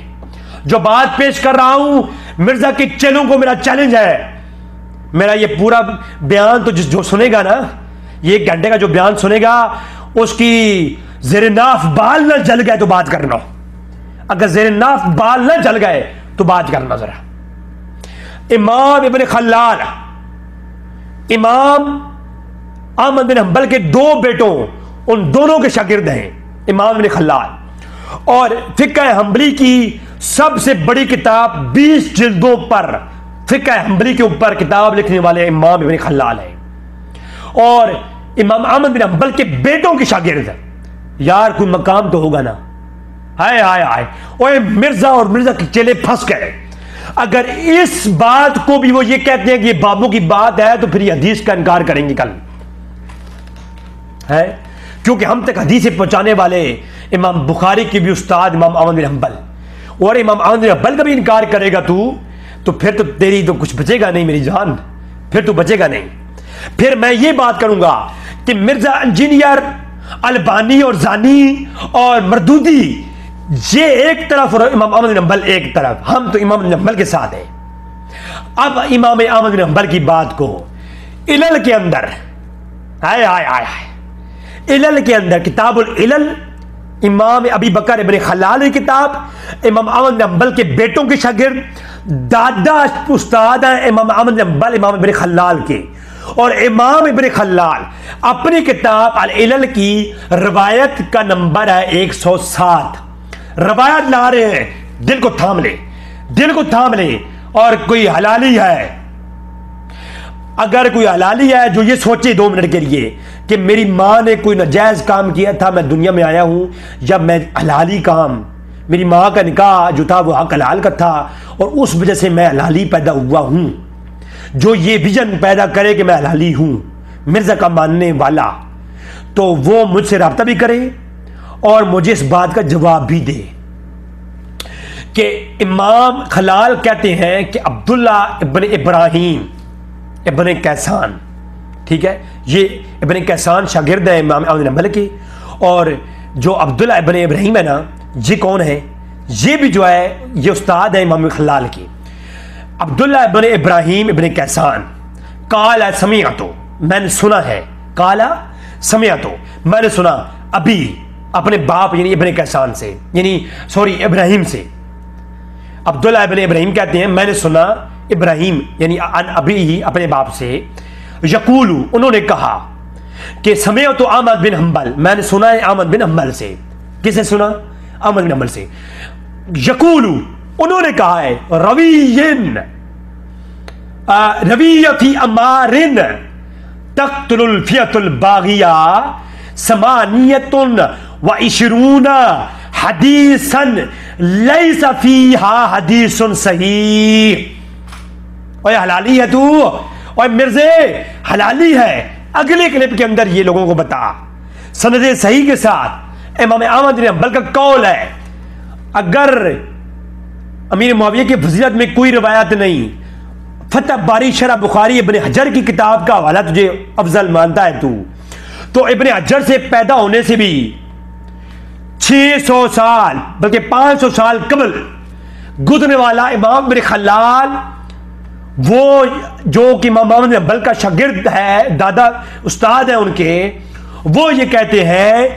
जो बात पेश कर रहा हूं मिर्जा के चेलों को मेरा चैलेंज है। मेरा ये पूरा बयान तो जो सुनेगा ना, ये 1 घंटे का जो बयान सुनेगा, उसकी ज़ेरे नाफ बाल न जल गए तो बात करना। अगर ज़ेरे नाफ बाल न जल गए तो बात करना जरा। इमाम इब्ने खल्लाल, इमाम अहमद बिन हंबल के 2 बेटों, उन दोनों के शागिर्द हैं इमाम इब्ने खल्लाल। और फिक़्ह हंबली की सबसे बड़ी किताब 20 जिल्दों पर फिक़्ह हंबली के ऊपर किताब लिखने वाले इमाम इब्ने खल्लाल हैं। और इमाम अहमद बिन हंबल के बेटों के शागिर्द। यार कोई मकाम तो होगा ना। हाय हाय हाय, ओए मिर्जा और मिर्जा के चेले फंस गए। अगर इस बात को भी वो ये कहते हैं कि ये बाबू की बात है, तो फिर ये हदीस का इनकार करेंगे कल है, क्योंकि हम तक हदीस पहुंचाने वाले इमाम बुखारी के भी उस्ताद इमाम अहमद बिन हंबल, और इमाम अहमद बिन हंबल का भी इनकार करेगा तू, तो फिर तो तेरी तो कुछ बचेगा नहीं मेरी जान, फिर तो बचेगा नहीं। फिर मैं ये बात करूंगा कि मिर्जा इंजीनियर, अलबानी और जानी और मरदूदी ये एक तरफ और इमाम अहमद बिन हंबल एक तरफ। हम तो इमाम बिन हंबल के साथ हैं। अब इमाम अहमद बिन हंबल की बात को इलल के अंदर, हाय हाय हाय हाय, इलल के अंदर किताबुल इलल, इमाम अबी बकर इब्ने खल्लाल की किताब, इमाम अहमद बिन हंबल के बेटों के शागिर्द, दादा उस्ताद हैं इमाम अहमद बिन हंबल इमाम इब्ने खल्लाल के। और इमाम इब्ने खल्लाल अपनी किताब अल इलल की रवायत का नंबर है 107। रवायत ला रहे हैं, दिल को थाम ले, दिल को थाम ले। और कोई हलाली है, अगर कोई हलाली है जो ये सोचे 2 मिनट के लिए कि मेरी माँ ने कोई नाजायज काम किया था, मैं दुनिया में आया हूं जब मैं हलाली काम, मेरी माँ का निकाह जो था वो हक हलाल का था और उस वजह से मैं हलाली पैदा हुआ हूं, जो ये विजन पैदा करे कि मैं हलाली हूं, मिर्जा का मानने वाला, तो वो मुझसे रब्ता भी करे और मुझे इस बात का जवाब भी दे कि इमाम खल्लाल कहते हैं कि अब्दुल्ला इब्ने इब्राहीम इब्ने कैसान, ठीक है, ये इब्ने कैसान शागिर्द है इमाम अहमद बिन हंबल के। और जो अब्दुल्ला इब्ने इब्राहीम है ना, ये कौन है? ये भी जो है ये उस्ताद है इमाम खल्लाल की। अब्दुल्ला इब्ने इब्राहीम इब्ने कैसान काला समिया, तो मैंने सुना है, काला समिया, तो मैंने सुना अभी अपने बाप यानी इब्ने कैसान से, यानी सॉरी इब्राहीम से। अब्दुल्ला इब्ने इब्राहीम कहते हैं मैंने सुना इब्राहीम यानी अभी ही अपने बाप से, यकूलू, उन्होंने कहा कि समय तो अहमद बिन हंबल, मैंने सुना है अहमद बिन हंबल से। किसे सुना? अहमद बिन हंबल से। यकूलू, उन्होंने कहा है रवीयन रवीयती अमारिन तख्तुल फियतुल बागिया समानियतुन व इशरूना हदीसन लैसा फीहा हदीसुन सही। ओए हलाली है तू, ओए मिर्जे हलाली है। अगले क्लिप के अंदर ये लोगों को बता, सनद सही के साथ इमाम अहमद बिन हंबल का कौल है। अगर अमीर मुआविया की फजीलत में कोई रिवायत नहीं, फतह बारी शरह बुखारी इब्ने हजर की किताब का हवाला तुझे अफजल मानता है तू, तो इब्ने हजर से पैदा होने से भी 600 साल बल्कि 500 साल कबल गुजरने वाला इमाम इब्ने खल्लाल, वो जो कि इमाम अहमद बिन हंबल का शागिर्द है, दादा उस्ताद है उनके, वो ये कहते हैं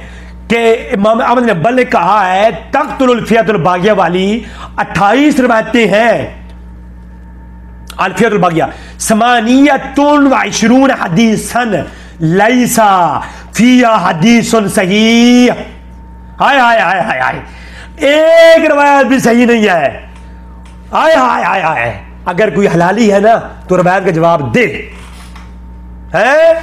कि इमाम अहमद बिन हंबल ने कहा है तख्तुल फियतुल बागिया वाली 28 रिवायतें हैं अल्फियतुल बागिया समानियतुन व इशरून हदीसन लैसा फिया हदीसुन सही। हाय हाय हाय हाय हाय, एक रवायत भी सही नहीं है। हाय हाय हाय हाय, अगर कोई हलाली है ना तो रवायत का जवाब दे। है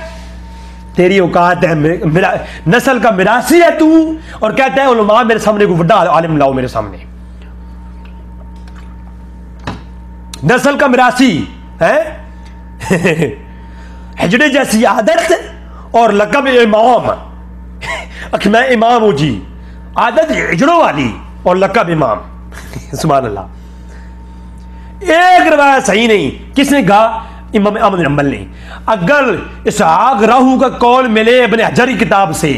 तेरी औकात है, मेरा नस्ल का मिरासी है तू, और कहता है उलमा मेरे सामने को बड़ा आलिम लाओ मेरे सामने। नस्ल का मिरासी है हिजड़े जैसी आदत और लकब इमाम। मैं इमाम हूं जी, आदत हिजड़ों वाली और लकब इमाम। सुभान अल्लाह। एक रवायत सही नहीं। किसने कहा? इमाम अहमद बिन हंबल ने। अगर इसहाक राहू का कौल मिले इब्न हजर की किताब से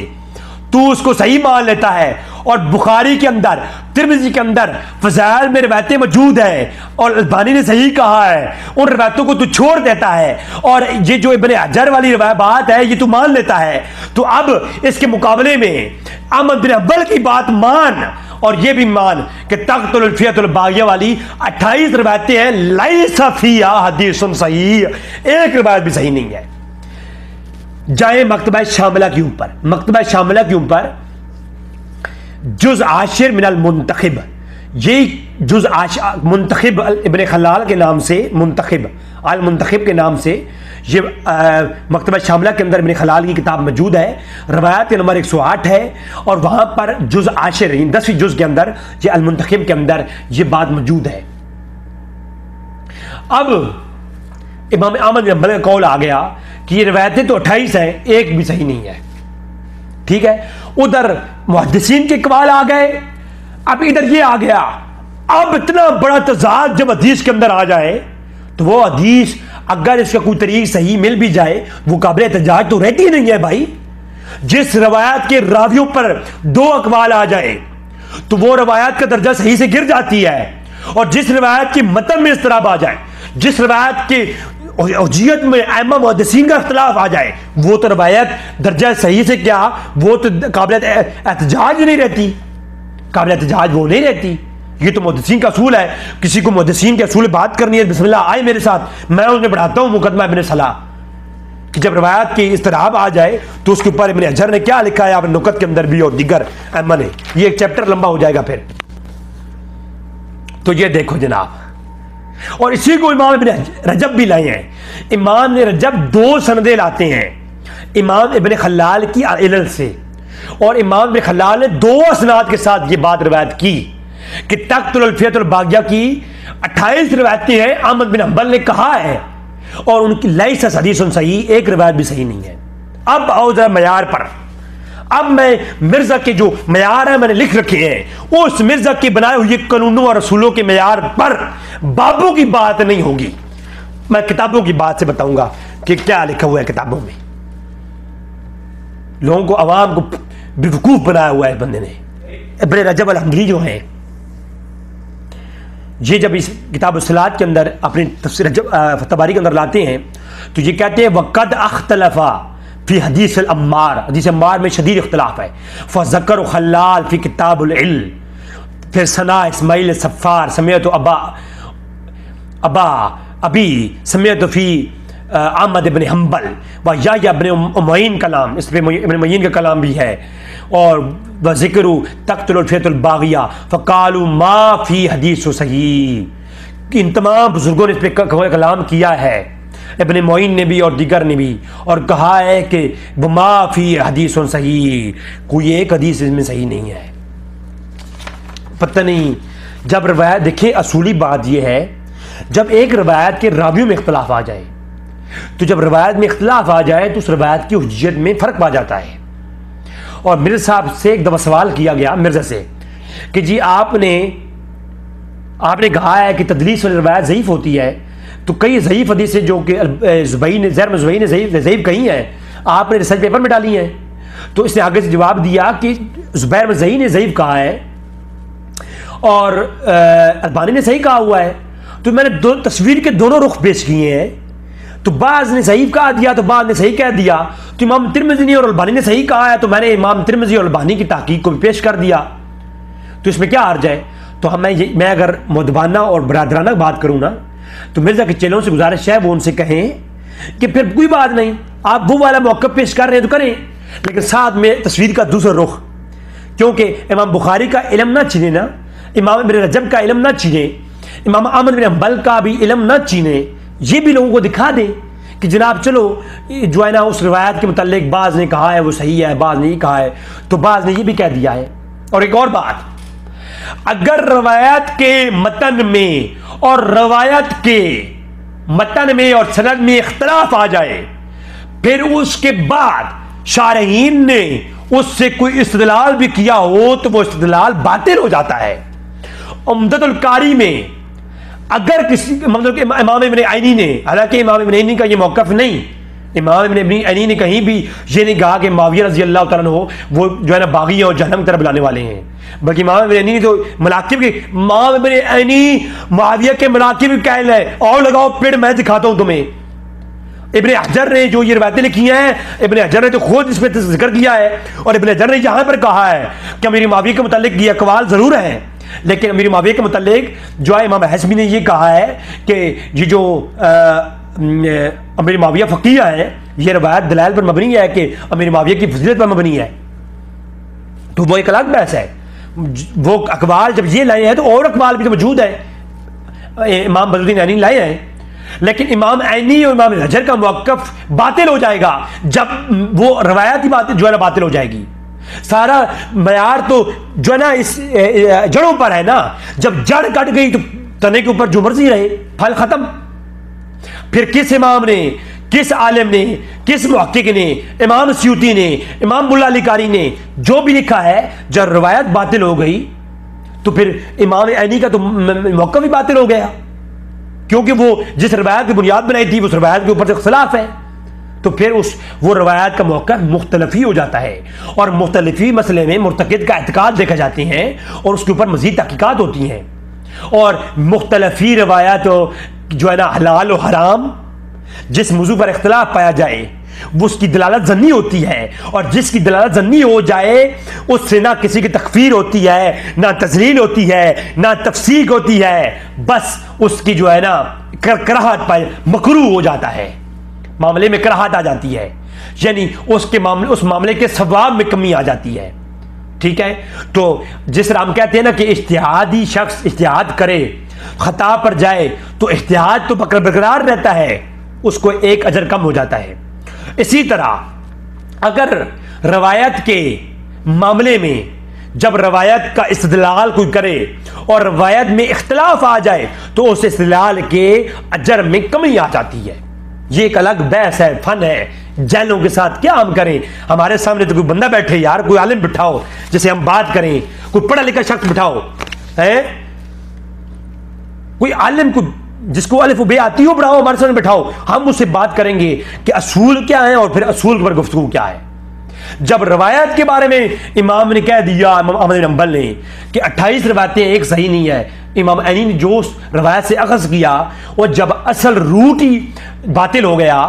तू उसको सही मान लेता है, और बुखारी के अंदर तिरमिज़ी के अंदर फज़ाइल में रिवायतें मौजूद है और अल्बानी ने सही कहा है, उन रिवायतों को तू छोड़ देता है, और ये जो इब्न हजर वाली बात है ये तू मान लेता है, तो अब इसके मुकाबले में अहमद बिन हंबल की बात मान, और ये भी मान कि तख्तुल फियतुल बागिया वाली 28 रिवायतें हैं, लैसा फिया हदीसुन सही, एक रिवायत भी सही नहीं है। जाए मकतबा शामिला के ऊपर, मकतबा शामिला के ऊपर जुज आशिर मिनल मुंतखिब, ये जुज मुंतखिब इब्न खलाल के नाम से, मुंतखिब अल मुंतखिब के नाम से ये मकतबा शामिला के अंदर इब्न खलाल की किताब मौजूद है। रवायत नंबर 108 है, और वहां पर जुज आशिर 10वीं जुज के अंदर ये अल मुंतखिब के अंदर ये बात मौजूद है। अब इमाम अहमद बिन हंबल का कौल आ गया कि ये रिवायतें तो 28 हैं, एक भी सही नहीं है। ठीक है, उधर मुहद्दिसीन के इकबाल आ गए, अब इधर ये आ गया। अब इतना बड़ा तजाद जब हदीस के अंदर आ जाए तो वो हदीस अगर इसका कोई तरीक सही मिल भी जाए वो काबिल एहतजाज तो रहती नहीं है भाई। जिस रवायत के रावियों पर 2 अकवाल आ जाए तो वो रवायत का दर्जा सही से गिर जाती है, और जिस रवायत की मतन में इस्तराब आ जाए, जिस रवायत के उजियत में अइम्मा मुहद्दिसीन का इख्तिलाफ आ जाए, वो तो रवायत दर्जा सही से क्या, वो तो काबिल एहतजाज नहीं रहती, काबिल एहतजाज वो नहीं रहती। ये तो मुहद्दिसीन का असूल है। किसी को मुहद्दिसीन के असूल बात करनी है, बिस्मिल्लाह आए मेरे साथ, मैं उन्हें पढ़ाता हूं मुकदमा इब्न सलाह, कि जब रवायत की इस्तराब आ जाए तो उसके ऊपर इब्न हजर ने क्या लिखा है, आप नुकत के अंदर भी और दीगर अइम्मा ने, ये एक चैप्टर लंबा हो जाएगा फिर। तो ये देखो जनाब, और इसी को इमाम इब्न रजब भी लाए हैं। इमाम ने रजब 2 सनदे लाते हैं, इमाम इब्न खलाल की इल्ल से, और इमाम इब्न खलाल ने 2 असनाद के साथ ये बात रिवायत की कि तख्तुल फियतुल बागिया की 28 रिवायतें हैं, अहमद बिन हंबल ने कहा है, और उनकी लैसा हदीसुन सही, एक रिवायत भी सही नहीं है। अब आओ जरा मयार पर। अब मैं मिर्जा के जो मयार है मैंने लिख रखे हैं, उस मिर्जा के बनाए हुए कानूनों और रसूलों के मयार पर बाबों की बात नहीं होगी, मैं किताबों की बात से बताऊंगा कि क्या लिखा हुआ है किताबों में। लोगों को, अवाम को बेवकूफ बनाया हुआ है बंदे ने। इब्न रजब अल-हंबली जो है, ये जब इस किताब सलात के अंदर अपनी तफसीर तबारी के अंदर लाते हैं तो ये कहते हैं वक़द अख्तलफ़ा फी हदीस अम्मार, हदीस अम्मार में शदीद इख्तिलाफ है। फ़ज़कर खल्लाल फी किताबुल इल्म, फिर सना इस्माइल सफ़ार समेत अबी समेत फी अहमद इब्न हंबल व याह्या इब्न उमैन कलाम, इस पर इब्न उमैन का कलाम भी है, और व ज़िक्र तख्तुल फियतुल बागिया फ़क़ालू मा फ़ी हदीस सही। इन तमाम बुजुर्गों ने इस पर कलाम किया है, इब्न मोइन ने भी और दीगर ने भी, और कहा है कि मा फ़ी हदीस सही, कोई एक हदीस इसमें सही नहीं है। पता नहीं, जब रवायत देखिए, असूली बात यह है, जब एक रवायत के रावियों में इख्तिलाफ आ जाए, तो जब रवायत में इख्तिलाफ आ जाए तो उस रवायत की हुज्जत में फ़र्क पा जाता है। और मिर्ज़ा साहब से एक दफ़ा सवाल किया गया मिर्ज़ा से कि जी आपने कहा है कि तदलीस वाली रवायत ज़ईफ़ होती है, तो कई ज़ईफ़ हदीसें जो कि ज़ुबैर ने ज़ईफ़ कही हैं, आपने रिसर्च पेपर में डाली हैं। तो इसने आगे से जवाब दिया कि ज़ुबैर मज़ई ने ज़ईफ़ कहा है और अल्बानी ने सही कहा हुआ है। तो मैंने दो तस्वीर के दोनों रुख पेश किए हैं, तो बाज़ ने सही कहा दिया तो बाज़ ने सही कह दिया। तो इमाम तिरमिज़ी ने और अल्बानी ने सही कहा है, तो मैंने इमाम तिरमिज़ी और अल्बानी की तहकीक को भी पेश कर दिया। तो इसमें क्या हर्ज है? तो मैं अगर मुदबाना और बरादराना बात करूँ ना, तो मिर्जा के चेलों से गुजारिश है वो उनसे कहें कि फिर कोई बात नहीं, आप वो वाला मौक़िफ़ पेश कर रहे हैं तो करें, लेकिन साथ में तस्वीर का दूसरा रुख, क्योंकि इमाम बुखारी का इल्म ना छीने ना, इमाम इब्न रजब का इल्म ना छीने, इमाम अहमद बिन हंबल का भी इल्म ना छीने, ये भी लोगों को दिखा दें कि जनाब चलो जो है ना उस रिवायत के मुतालिक बाज़ ने कहा है वो सही है, बाज़ नहीं कहा है, तो बाज़ ने ये भी कह दिया है। और एक और बात, अगर रवायत के मतन में और रवायत के मतन में और सनद में इख्तलाफ आ जाए, फिर उसके बाद शारहीन ने उससे कोई इस्तिदलाल भी किया हो तो वो इस्तिदलाल बातिल हो जाता है। उम्दतुल कारी में अगर किसी मतलब कि इमाम इब्न ऐनी ने, हालांकि इमाम इब्न ऐनी का ये मौक़िफ़ नहीं, इमाम इब्न ऐनी ने कहीं भी ये नहीं कहा कि मुआविया रज़ी अल्लाह तआला अन्हु वो जो है ना बागी और जहन्नम की तरफ बुलाने वाले हैं, बल्कि इमाम इब्न ऐनी ने तो मनाक़िब के, इमाम इब्न ऐनी मुआविया के मनाक़िब भी कहल है, और लगाओ पेड़ मैं दिखाता हूं तुम्हें। इब्न हजर ने जो ये रवायतें लिखी हैं, इब्न हजर ने तो खुद इस पर जिक्र किया है, और इब्न हजर ने यहां पर कहा है कि अमीर मुआविया के मुतालिक ये अक़वाल जरूर है, लेकिन अमीर मुआविया के मुतालिक जो है इमाम हज़मी ने ये कहा है कि ये जो अमीर मुआविया फ़क़ीह है, ये रवायत दलाइल पर मबनी है कि अमीर मुआविया की फजीलत पर मबनी है, तो वो एक अलग बहस है। वो अक़वाल जब ये लाए हैं तो और अक़वाल भी तो मौजूद है, इमाम बदरुद्दीन ऐनी लाए हैं, लेकिन इमाम ऐनी और इमाम हजर का मौक़िफ़ बातिल हो जाएगा जब वो रवायत ही बात जो है ना बातिल हो जाएगी। सारा मयार तो जो है ना इस जड़ों पर है ना, जब जड़ कट गई तो तने के ऊपर जो मर्जी रहे, फल खत्म। फिर किस इमाम ने, किस आलिम ने, किस मुहक्किक ने, इमाम स्यूती ने, इमाम मुल्ला अली कारी ने जो भी लिखा है, जब रवायत बातिल हो गई तो फिर इमाम ऐनी का तो मौक़िफ़ भी बातिल हो गया, क्योंकि वो जिस रवायत की बुनियाद बनाई थी उस रवायत के ऊपर इख्तिलाफ है, तो फिर वो रवायत का मौक़िफ़ मुख्तलिफ़ी हो जाता है, और मुख्तलिफ़ी मसले में मुर्तकिद का एतकाद देखा जाते हैं और उसके ऊपर मज़ीद तहक़ीक़ात होती हैं, और मुख्तलिफ़ी रवायत जो है ना हलाल और हराम जिस मौजू पर इख्तिलाफ पाया जाए वो उसकी दलालत ज़न्नी होती है, और जिसकी दलालत ज़न्नी हो जाए उससे ना किसी की तकफ़ीर होती है, ना तज़लील होती है, ना तफसीक होती है, बस उसकी जो है ना कराहत पर मकरूह हो जाता है, मामले में कराहत आ जाती है, यानी उसके मामले उस मामले के सवाब में कमी आ जाती है। ठीक है, तो जिस तरह हम कहते हैं ना कि इज्तिहादी शख्स इज्तिहाद करे, खता पर जाए तो इज्तिहाद तो बरकरार रहता है, उसको एक अजर कम हो जाता है। इसी तरह अगर रवायत के मामले में जब रवायत का इस्तिदलाल कोई करे और रवायत में इख्तिलाफ आ जाए तो उस इस्तिदलाल के अजर में कमी आ जाती है। ये एक अलग बहस है, फन है। जैलों के साथ क्या हम करें, हमारे सामने तो कोई बंदा बैठे यार, कोई आलिम बिठाओ जिसे हम बात करें, कोई पढ़ा लिखा शख्स बिठाओ, है कोई आलिम को जिसको अलिफ बे आती हो बढ़ाओ, हमारे सामने बिठाओ, हम उससे बात करेंगे कि असूल क्या है और फिर असूल पर गुफ्तगू क्या है। जब रवायत के बारे में इमाम ने कह दिया, इमाम अहमद बिन हंबल ने कि 28 रवायतें एक सही नहीं है, इमाम ऐनी ने जो उस रवायत से अखज़ किया और जब असल रूट ही बातिल हो गया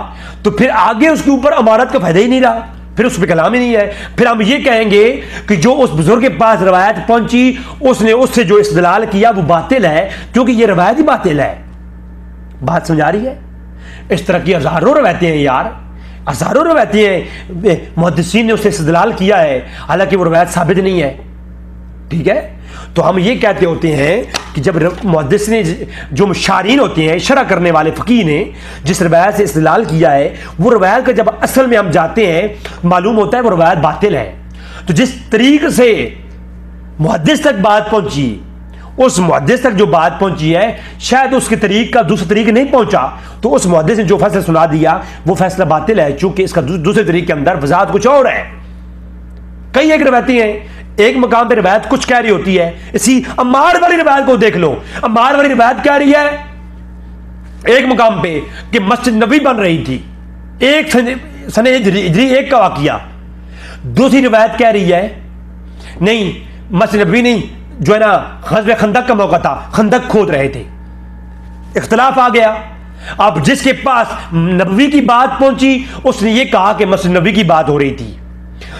तो फिर आगे उसके ऊपर अमारत का फायदा ही नहीं रहा, फिर उस पर कलाम ही नहीं है। फिर हम ये कहेंगे कि जो उस बुजुर्ग के पास रवायत पहुंची उसने उससे जो इस्तिदलाल किया वो बातिल है, क्योंकि ये रवायत ही बातिल है। बात समझ आ रही है? इस तरह की हजारों रवायतें हैं यार, हजारों रवायतें हैं, मुहद्दिसीन ने उससे इस्तिदलाल किया है, हालांकि वो रवायत साबित नहीं है। ठीक है, तो हम ये कहते होते हैं कि जब मुहद्दिस ने, जो मुशारीन होते हैं, शरह करने वाले फ़कीह ने जिस रवायत से इस्तिदलाल किया है, वो रवायत का जब असल में हम जाते हैं मालूम होता है वो रवायत बातिल है। तो जिस तरीके से मुहद्दिस तक बात पहुंची, उस मुहद्दिस तक जो बात पहुंची है शायद उसके तरीक का दूसरे तरीके नहीं पहुंचा, तो उस मुहद्दिस ने जो फैसला सुना दिया वो फैसला बातिल है, चूंकि इसका दूसरे तरीके के अंदर वजाहत कुछ और है। कई एक रवायतें हैं, एक मकाम पे रवायत कुछ कह रही होती है। इसी अम्मार वाली रवायत को देख लो, अम्मार वाली रवायत कह रही है एक मकाम पे कि मस्जिद नबी बन रही थी, एक सने हिजरी एक का वाकिया। दूसरी रवायत कह रही है नहीं, मस्जिद नबी नहीं, जो है ना ग़ज़वे खंदक का मौका था, खंदक खोद रहे थे, इख्तिलाफ आ गया। अब जिसके पास नबवी की बात पहुंची उसने ये कहा कि मस्जिद नबी की बात हो रही थी,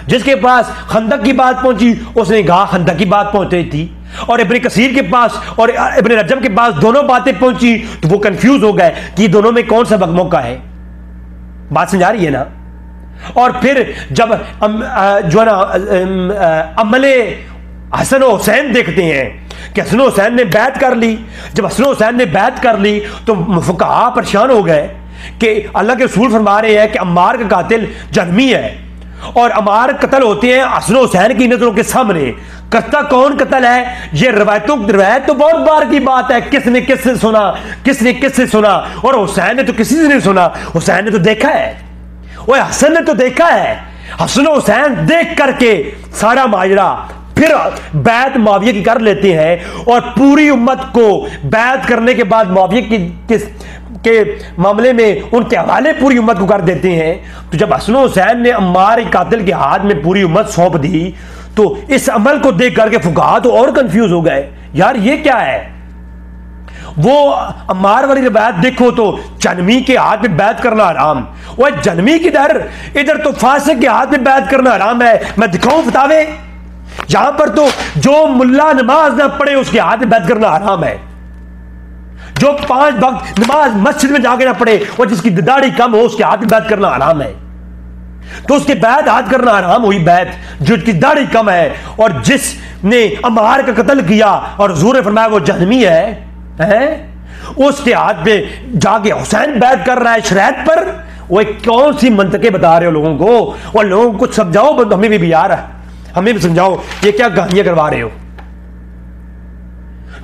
जिसके पास खंदक की बात पहुंची उसने कहा खंदक की बात पहुंच रही थी। और इब्न कसीर के पास और इब्न रजब के पास दोनों बातें पहुंची तो वो कंफ्यूज हो गए कि दोनों में कौन सा मौका है। बात समझा रही है ना। और फिर जब जो है ना अमले हसन और हुसैन देखते हैं कि हसन और हुसैन ने बैत कर ली, जब हसन और हुसैन ने बैत कर ली तो फुकहा परेशान हो गए कि अल्लाह के रसूल फरमा रहे हैं कि अम्मार का कातिल जहमी है और अम्मार कत्ल होते हैं हसन और हुसैन की नजरों के सामने। करता कौन कत्ल है? ये रवायत तो बहुत बार की बात है, किसने किससे सुना, किसने किससे सुना, और हुसैन ने तो किसी से नहीं सुना, हुसैन ने तो देखा है, वो हसन ने तो देखा है। हसन और हुसैन देख करके सारा माजरा फिर बैत मुआविया की कर लेते हैं और पूरी उम्मत को बैत करने के बाद मुआविया के मामले में उनके हवाले पूरी उम्मत को कर देते हैं। तो जब हसन हुसैन ने अम्मार कातिल के हाथ में पूरी उम्मत सौंप दी तो इस अमल को देख करके फुकहा तो और कंफ्यूज हो गए, यार ये क्या है। वो अम्मार वाली रिवायत देखो तो जनमी के हाथ में बैत करना हराम, वो जनमी किधर, इधर तो फासिक के हाथ में बैत करना हराम है। मैं दिखाऊं फतावे, यहां पर तो जो मुल्ला नमाज ना पढ़े उसके हाथ में बैत करना हराम है, जो 5 वक्त नमाज मस्जिद में जाके ना पढ़े और जिसकी दाढ़ी कम हो उसके हाथ में बैत करना हराम है। तो उसके बैत हाथ करना हराम हुई बैत जिसकी दाढ़ी कम है, और जिसने अम्मार का कत्ल किया और हुजूर ने फरमाया वो जहनमी है, उसके हाथ पे जाके हुसैन बैत कर रहा है शरीयत पर। वो कौन सी मंतके बता रहे हो लोगों को, और लोगों को कुछ समझाओ, हमें भी यार हमें भी समझाओ ये क्या कहानियां करवा रहे हो।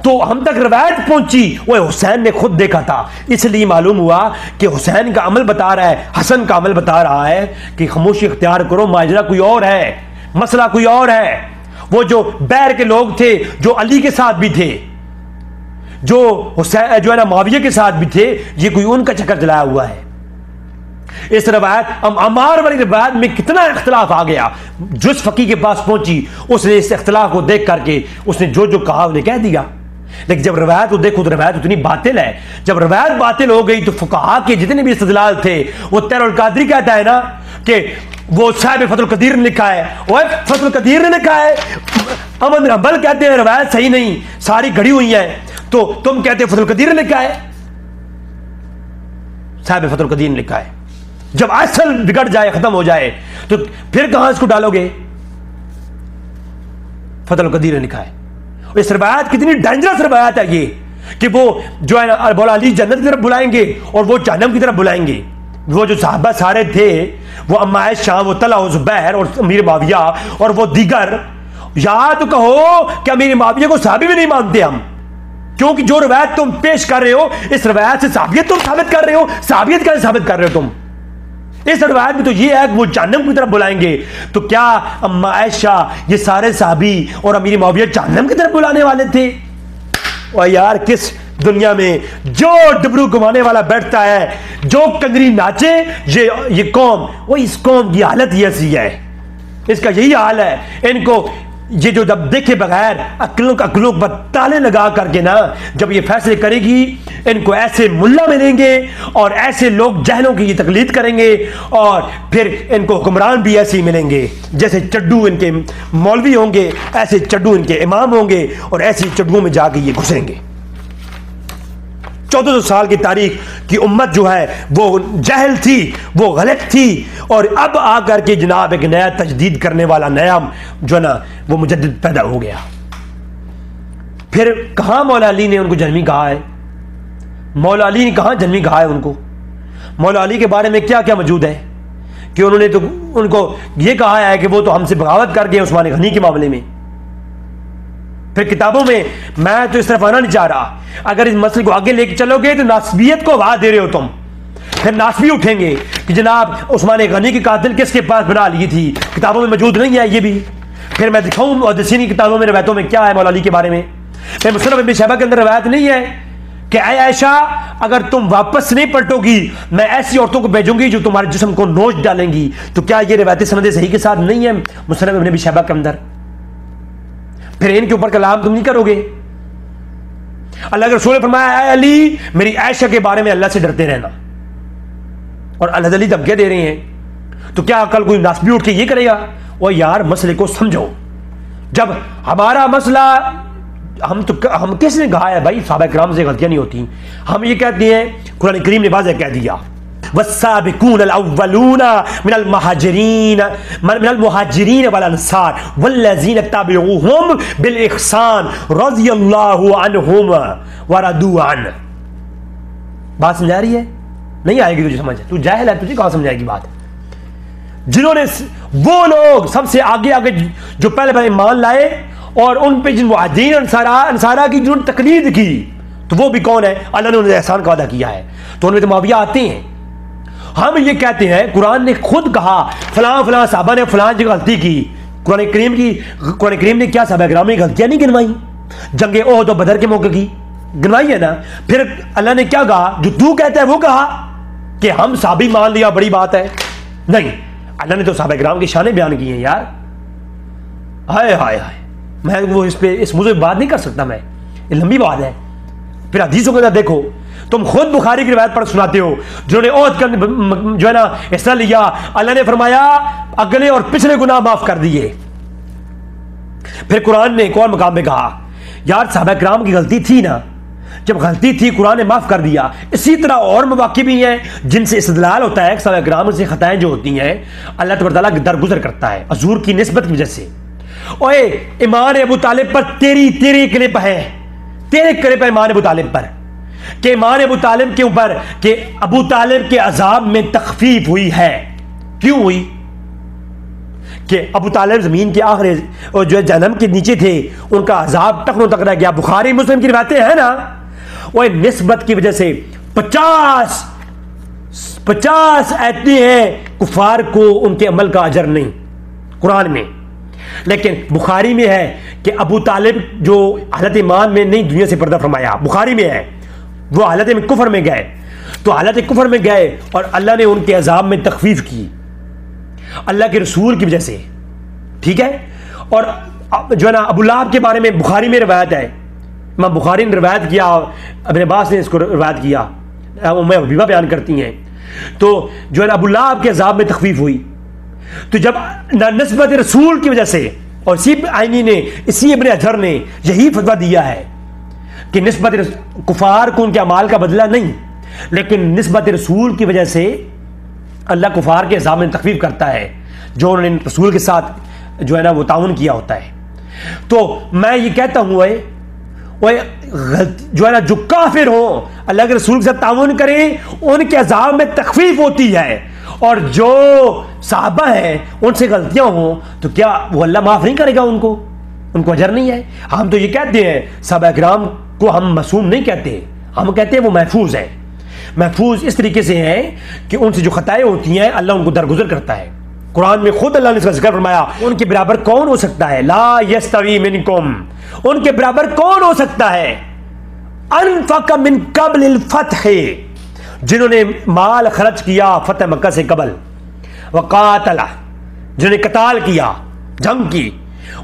तो हम तक रवायत पहुंची, वो हुसैन ने खुद देखा था, इसलिए मालूम हुआ कि हुसैन का अमल बता रहा है, हसन का अमल बता रहा है कि खामोशी इख्तियार करो, माजरा कोई और है, मसला कोई और है। वो जो बैर के लोग थे, जो अली के साथ भी थे, जो हुसैन जो है ना मुआविया के साथ भी थे, ये कोई उनका चक्कर चलाया हुआ है। इस रवायत अम्मार वाली रवायत में कितना इख्तिलाफ आ गया। जिस फकीह के पास पहुंची उसने इस इख्तिलाफ को देख करके उसने जो जो कहा उन्हें कह दिया। लेकिन जब रवायत को देखो तो रवायत उतनी बातिल है। जब रवायत बातिल हो गई तो फुकहा के जितने भी इस्तिदलाल थे, वो तैरुल कादरी कहता है ना कि वो साहिब फतुल कदीर ने लिखा है, वो फतुल कदीर ने लिखा है। अमन हंबल कहते हैं रवायत सही नहीं, सारी घड़ी हुई है, तो तुम कहते हो फतुल कदीर ने लिखा है, साहिब फतुल कदीर ने लिखा है। जब असल बिगड़ जाए, खत्म हो जाए, तो फिर कहां इसको डालोगे? फतुल कदीर ने लिखा है। इस रवायत कितनी डेंजरस रवायत है ये कि वो जो है ना मौला अली जन्नत की तरफ बुलाएंगे और वो जहन्नम की तरफ बुलाएंगे। वो जो सहाबा सारे थे, वो अम्मा आयशा, वो तला, वो जुबैर और अमीर मुआविया और वो दीगर, या तो कहो कि अमीर मुआविया को सहाबी भी नहीं मानते हम, क्योंकि जो रवायत तुम पेश कर रहे हो इस रवायत से साबियत तुम साबित कर रहे हो। साबियत कैसे साबित कर रहे हो तुम? इस रवायत में तो ये है कि वो जहन्नम की तरफ बुलाएंगे। तो क्या अम्मा आयशा, ये सारे साहबी और अमीर मुआविया जहन्नम की तरफ बुलाने वाले थे? और यार किस दुनिया में जो डबरू घुमाने वाला बैठता है, जो कंजरी नाचे, ये कौम, वो इस कौम की हालत ही ऐसी है, इसका यही हाल है। इनको ये जो जब देखे बगैर अक्लों पर ताले लगा करके ना जब ये फैसले करेगी, इनको ऐसे मुल्ला मिलेंगे और ऐसे लोग जहलों की ये तकलीद करेंगे, और फिर इनको हुक्मरान भी ऐसे ही मिलेंगे। जैसे चड्डू इनके मौलवी होंगे, ऐसे चड्डू इनके इमाम होंगे, और ऐसे चड्डुओं में जाके ये घुसेंगे। 1400 साल की तारीख की उम्मत जो है वो जहल थी, वो गलत थी, और अब आकर के जनाब एक नया तजदीद करने वाला नया जो ना वो मुजद्दिद पैदा हो गया। फिर कहां मौला अली ने उनको जन्मी कहा है? मौला अली ने कहां जन्मी कहा है उनको? मौला अली के बारे में क्या क्या मौजूद है कि उन्होंने तो उनको ये कहा है कि वो तो हमसे बगावत कर गए उस्मान गनी के मामले में। फिर किताबों में, मैं तो इस तरफ आना नहीं चाह रहा, अगर इस मसले को आगे लेके चलोगे तो नासबियत को आवाज दे रहे हो तुम। फिर नासबी उठेंगे कि जनाब उस्मान गनी की कातिल किसके पास बना ली थी, किताबों में मौजूद नहीं है ये भी। फिर मैं दिखाऊं मुहद्दिसीन की किताबों में रवायतों में क्या है मौला अली के बारे में। फिर मुसन्नफ़ इब्न शैबा के अंदर रवायत नहीं है कि ऐ आयशा, अगर तुम वापस नहीं पलटोगी मैं ऐसी औरतों को भेजूंगी जो तुम्हारे जिस्म को नोच डालेंगी। तो क्या ये रवायतें सनद सही के साथ नहीं है मुसन्नफ़ इब्न शैबा के अंदर? फिर इनके ऊपर कलाम तुम नहीं करोगे। अल्लाह के रसूल ने फरमाया, ऐ अली, मेरी आयशा के बारे में अल्लाह से डरते रहना, और अल्लाह अली धमकियां दे रहे हैं। तो क्या कल कोई नासबी उठ के ये करेगा? और यार मसले को समझो। जब हमारा मसला हम किसने कहा है भाई साहबा किराम से गलतियां नहीं होती? हम ये कहते हैं, कुरान करीम ने वाज़ेह कह दिया, वस्साबिकून अल-अव्वलून मिनल मुहाजिरीन वल अंसार वल्लज़ीन तबिऊहुम बिल इहसान रज़ियल्लाहु अन्हुम व रदू अन। बात समझ आ रही है? नहीं आएगी तुझे समझ? तू जाहिल है, तुझे कहां समझाएगी बात? जिन्होंने, वो लोग सबसे आगे आगे जो पहले पहले ईमान लाए और उन पे जिन मुहाजिरीन अंसारा की जिन्होंने तकलीद की, तो वो भी कौन है? अल्लाह ने उन्हें एहसान का वादा किया है, तो उनमें तो मुआविया आते हैं। हम ये कहते हैं, कुरान ने खुद कहा फलां फलां साहबा ने फलां जो गलती की। कुरान करीम ने क्या साहबा किराम ने गलतियां नहीं गिनवाई? जंगे ओहद और बदर के मौके की गिनवाई है ना। फिर अल्लाह ने क्या कहा? जो तू कहता है वो कहा कि हम साहबी मान लिया, बड़ी बात है। नहीं, अल्लाह ने तो साहबा किराम की शानें बयान की हैं यार। हाय हाय हाय, मैं वो इस मुझे बात नहीं कर सकता, मैं, ये लंबी बात है। फिर हदीसों के अंदर देखो, तुम खुद बुखारी की रिवायत पर सुनाते हो, जिन्होंने ओहद का जो है ना हिस्सा लिया, अल्लाह ने फरमाया अगले और पिछले गुनाह माफ कर दिए। फिर कुरान ने एक और मकाम में कहा, यार साहबा किराम की गलती थी ना, जब गलती थी कुरान ने माफ कर दिया। इसी तरह और मवाक़े भी हैं जिनसे इस्तेदलाल होता है, साहबा किराम से खताएं जो होती हैं अल्लाह तबारक तआला दरगुजर करता है हजूर की निस्बत की वजह से। ओए, ईमान अबू तालिब पर तेरी क्लिप है, तेरे क्लिप है ईमान अबू तालिब पर, कि ईमान अबू तालिब के ऊपर कि अबू तालिब के अजाब में तखफीफ हुई है। क्यों हुई? कि अबू तालिब जमीन के आखिरी और जो जहन्नम के नीचे थे, उनका अजाब टखनों तक रह गया। बुखारी मुस्लिम की रिवायतें हैं ना, वो निस्बत की वजह से 50 ऐते हैं कुफार को उनके अमल का अजर नहीं कुरान में। लेकिन बुखारी में है कि अबू तालिब जो हालत ईमान में नहीं दुनिया से पर्दा फरमाया, बुखारी में है, वो हालत में कुफर में गए, तो हालत कुफर में गए और अल्लाह ने उनके अजाब में तखफीफ की अल्लाह के रसूल की वजह से। ठीक है? और जो है ना अबू लहब के बारे में बुखारी में रिवायत है, इमाम बुखारी ने रिवायत किया, इब्न अब्बास ने इसको रिवायत किया, उम्मे हबीबा बयान करती हैं, तो जो है ना अबू लहब के अजाब में तखफीफ हुई। तो जब नस्बत रसूल की वजह से, और इसी आईनी ने, इसी इब्न अजहर ने यही फतवा दिया है कि निस्बत कुफार को उनके अमाल का बदला नहीं, लेकिन निस्बत रसूल की वजह से अल्लाह कुफार के अजाब में तखफीफ करता है जो उन्होंने रसूल के साथ जो है ना वो ताउन किया होता है। तो मैं ये कहता हूँ जो है ना जो काफिर हो अल्लाह के रसूल के साथ ताउन करें, उनके अजाब में तखफीफ होती है, और जो साहबा हैं उनसे गलतियां हो तो क्या वो अल्लाह माफ नहीं करेगा? उनको अजर नहीं है? हम तो ये कहते हैं साहबा किराम को हम मासूम नहीं कहते, हम कहते हैं वो महफूज है। महफूज इस तरीके से है कि उनसे जो खताएं होती हैं अल्लाह उनको दरगुजर करता है। कुरान में खुद अल्लाह ने इसका जिक्र फरमाया, उनके बराबर कौन हो सकता है? ला यस्तवी मिनकुम, उनके बराबर कौन हो सकता है? अनफक मिन कब्लिल फतह, जिन्होंने माल खर्च किया फतह मक्का से कबल, वकातला, जिन्होंने कताल किया, जंग की,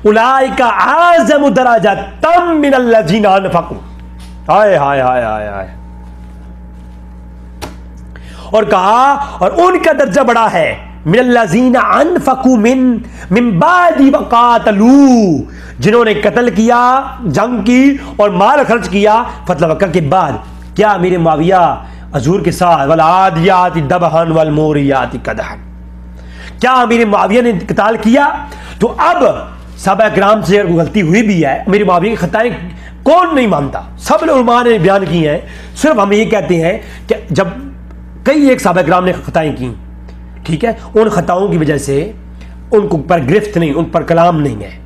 उलाइका आज़म दराजतम मिनल लज़ीना अनफकू। हाय हाय हाय हाय हाय। और कहा और उनका दर्जा बड़ा है मिनल लज़ीना अनफकू मिन बादी वकातलू, जिन्होंने कत्ल किया, जंग की और माल खर्च किया फतह मक्का के बाद। क्या अमीर मुआविया हजूर के साथ वल आदियाति दबहन वल मोरियाति कदहन, क्या अमीर मुआविया ने कताल किया? तो अब सहाबा किराम से गलती हुई भी है, अमीर मुआविया की खताएं कौन नहीं मानता? सब उलमा ने बयान की हैं। सिर्फ हम ये कहते हैं कि जब कई एक सहाबा किराम ने खताएं की, ठीक है, उन खताओं की वजह से उनको पर गिरफ्त नहीं, उन पर कलाम नहीं है,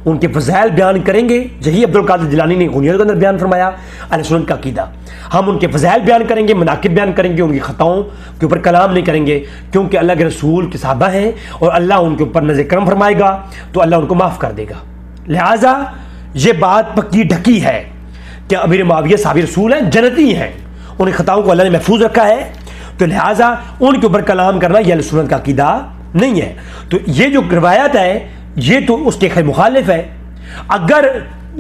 उनके फज़ाइल बयान करेंगे। यही अब्दुल कादिर जिलानी ने गुनियत के अंदर बयान फरमाया, अहले सुन्नत का अकीदा। हम उनके फज़ाइल बयान करेंगे, मनाकिब बयान करेंगे, उनकी खताओं के ऊपर कलाम नहीं करेंगे, क्योंकि अल्लाह के रसूल के सहाबा हैं और अल्लाह उनके ऊपर नज़र करम फरमाएगा तो अल्लाह उनको माफ़ कर देगा। लिहाजा ये बात पक्की ढकी है कि अमीर मुआविया साहबी रसूल हैं, जन्नती हैं, उनकी खताओं को अल्लाह ने महफूज रखा है, तो लिहाजा उनके ऊपर कलाम करना यह अहले सुन्नत का अकीदा नहीं है। तो ये जो रिवायत है ये तो उसके खैर मुखालिफ है। अगर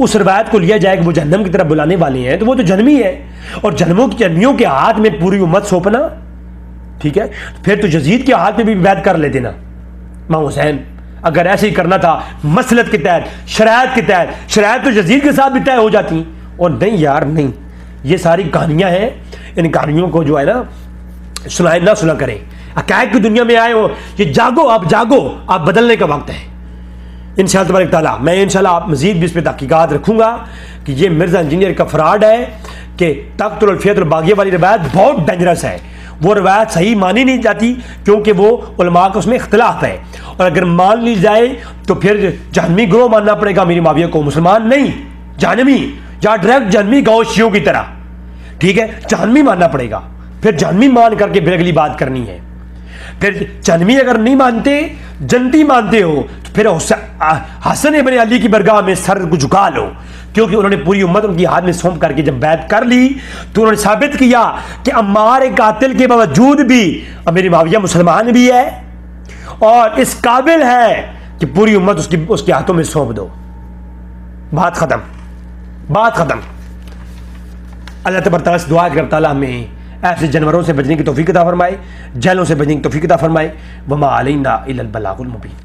उस रिवायत को लिया जाए कि वो जहन्नम की तरफ बुलाने वाले हैं, तो वो तो जन्मी है, और जन्मियों के हाथ में पूरी उम्मत सौंपना, ठीक है, फिर तो यजीद के हाथ में भी बैत कर लेते ना, इमाम हुसैन अगर ऐसे ही करना था मसलत के तहत, शरायत के तहत, शरायत तो यजीद के साथ भी तय हो जाती। और नहीं यार नहीं, ये सारी कहानियां हैं, इन कहानियों को जो है ना सुनाए ना सुना करें। अकायद की दुनिया में आए हो, ये जागो, आप जागो, आप बदलने का वक्त है। इंशाअल्लाह तबारक तआला मैं इंशाअल्लाह मजीद भी इस पर तहकीकात रखूंगा कि ये मिर्जा इंजीनियर का फ्रॉड है कि तख्तुल फियतुल बागिया वाली रवायत बहुत डेंजरस है। वो रवायत सही मानी नहीं जाती क्योंकि वो उलमा का उसमें इख्तिलाफ है, और अगर मान ली जाए तो फिर जहनवी ग्रोह मानना पड़ेगा अमीर मुआविया को, मुसलमान नहीं जहनवी, या डायरेक्ट जहनवी गाओ शियों की तरह, ठीक है, जहनवी मानना पड़ेगा। फिर जहनवी मान करके फिर अगली बात करनी है। फिर जहनवी अगर नहीं मानते, जनती मानते हो, तो फिर हसन इब्न अली की बरगाह में सर को झुका लो, क्योंकि उन्होंने पूरी उम्मत उनकी हाथ में सौंप करके जब बैत कर ली तो उन्होंने साबित किया कि अम्मार कातिल के बावजूद भी अमीर मुआविया मुसलमान भी है और इस काबिल है कि पूरी उम्मत उसके हाथों में सौंप दो। बात खत्म, बात खत्म। अल्लाह तबारक तआला से दुआ करता अल्लाह हमें ऐसे जानवरों से बचने की तौफीक अता फरमाए, जहलों से बचने की तौफीक अता फरमाए। वमा अलैना इल्लल बलागुल मुबीन।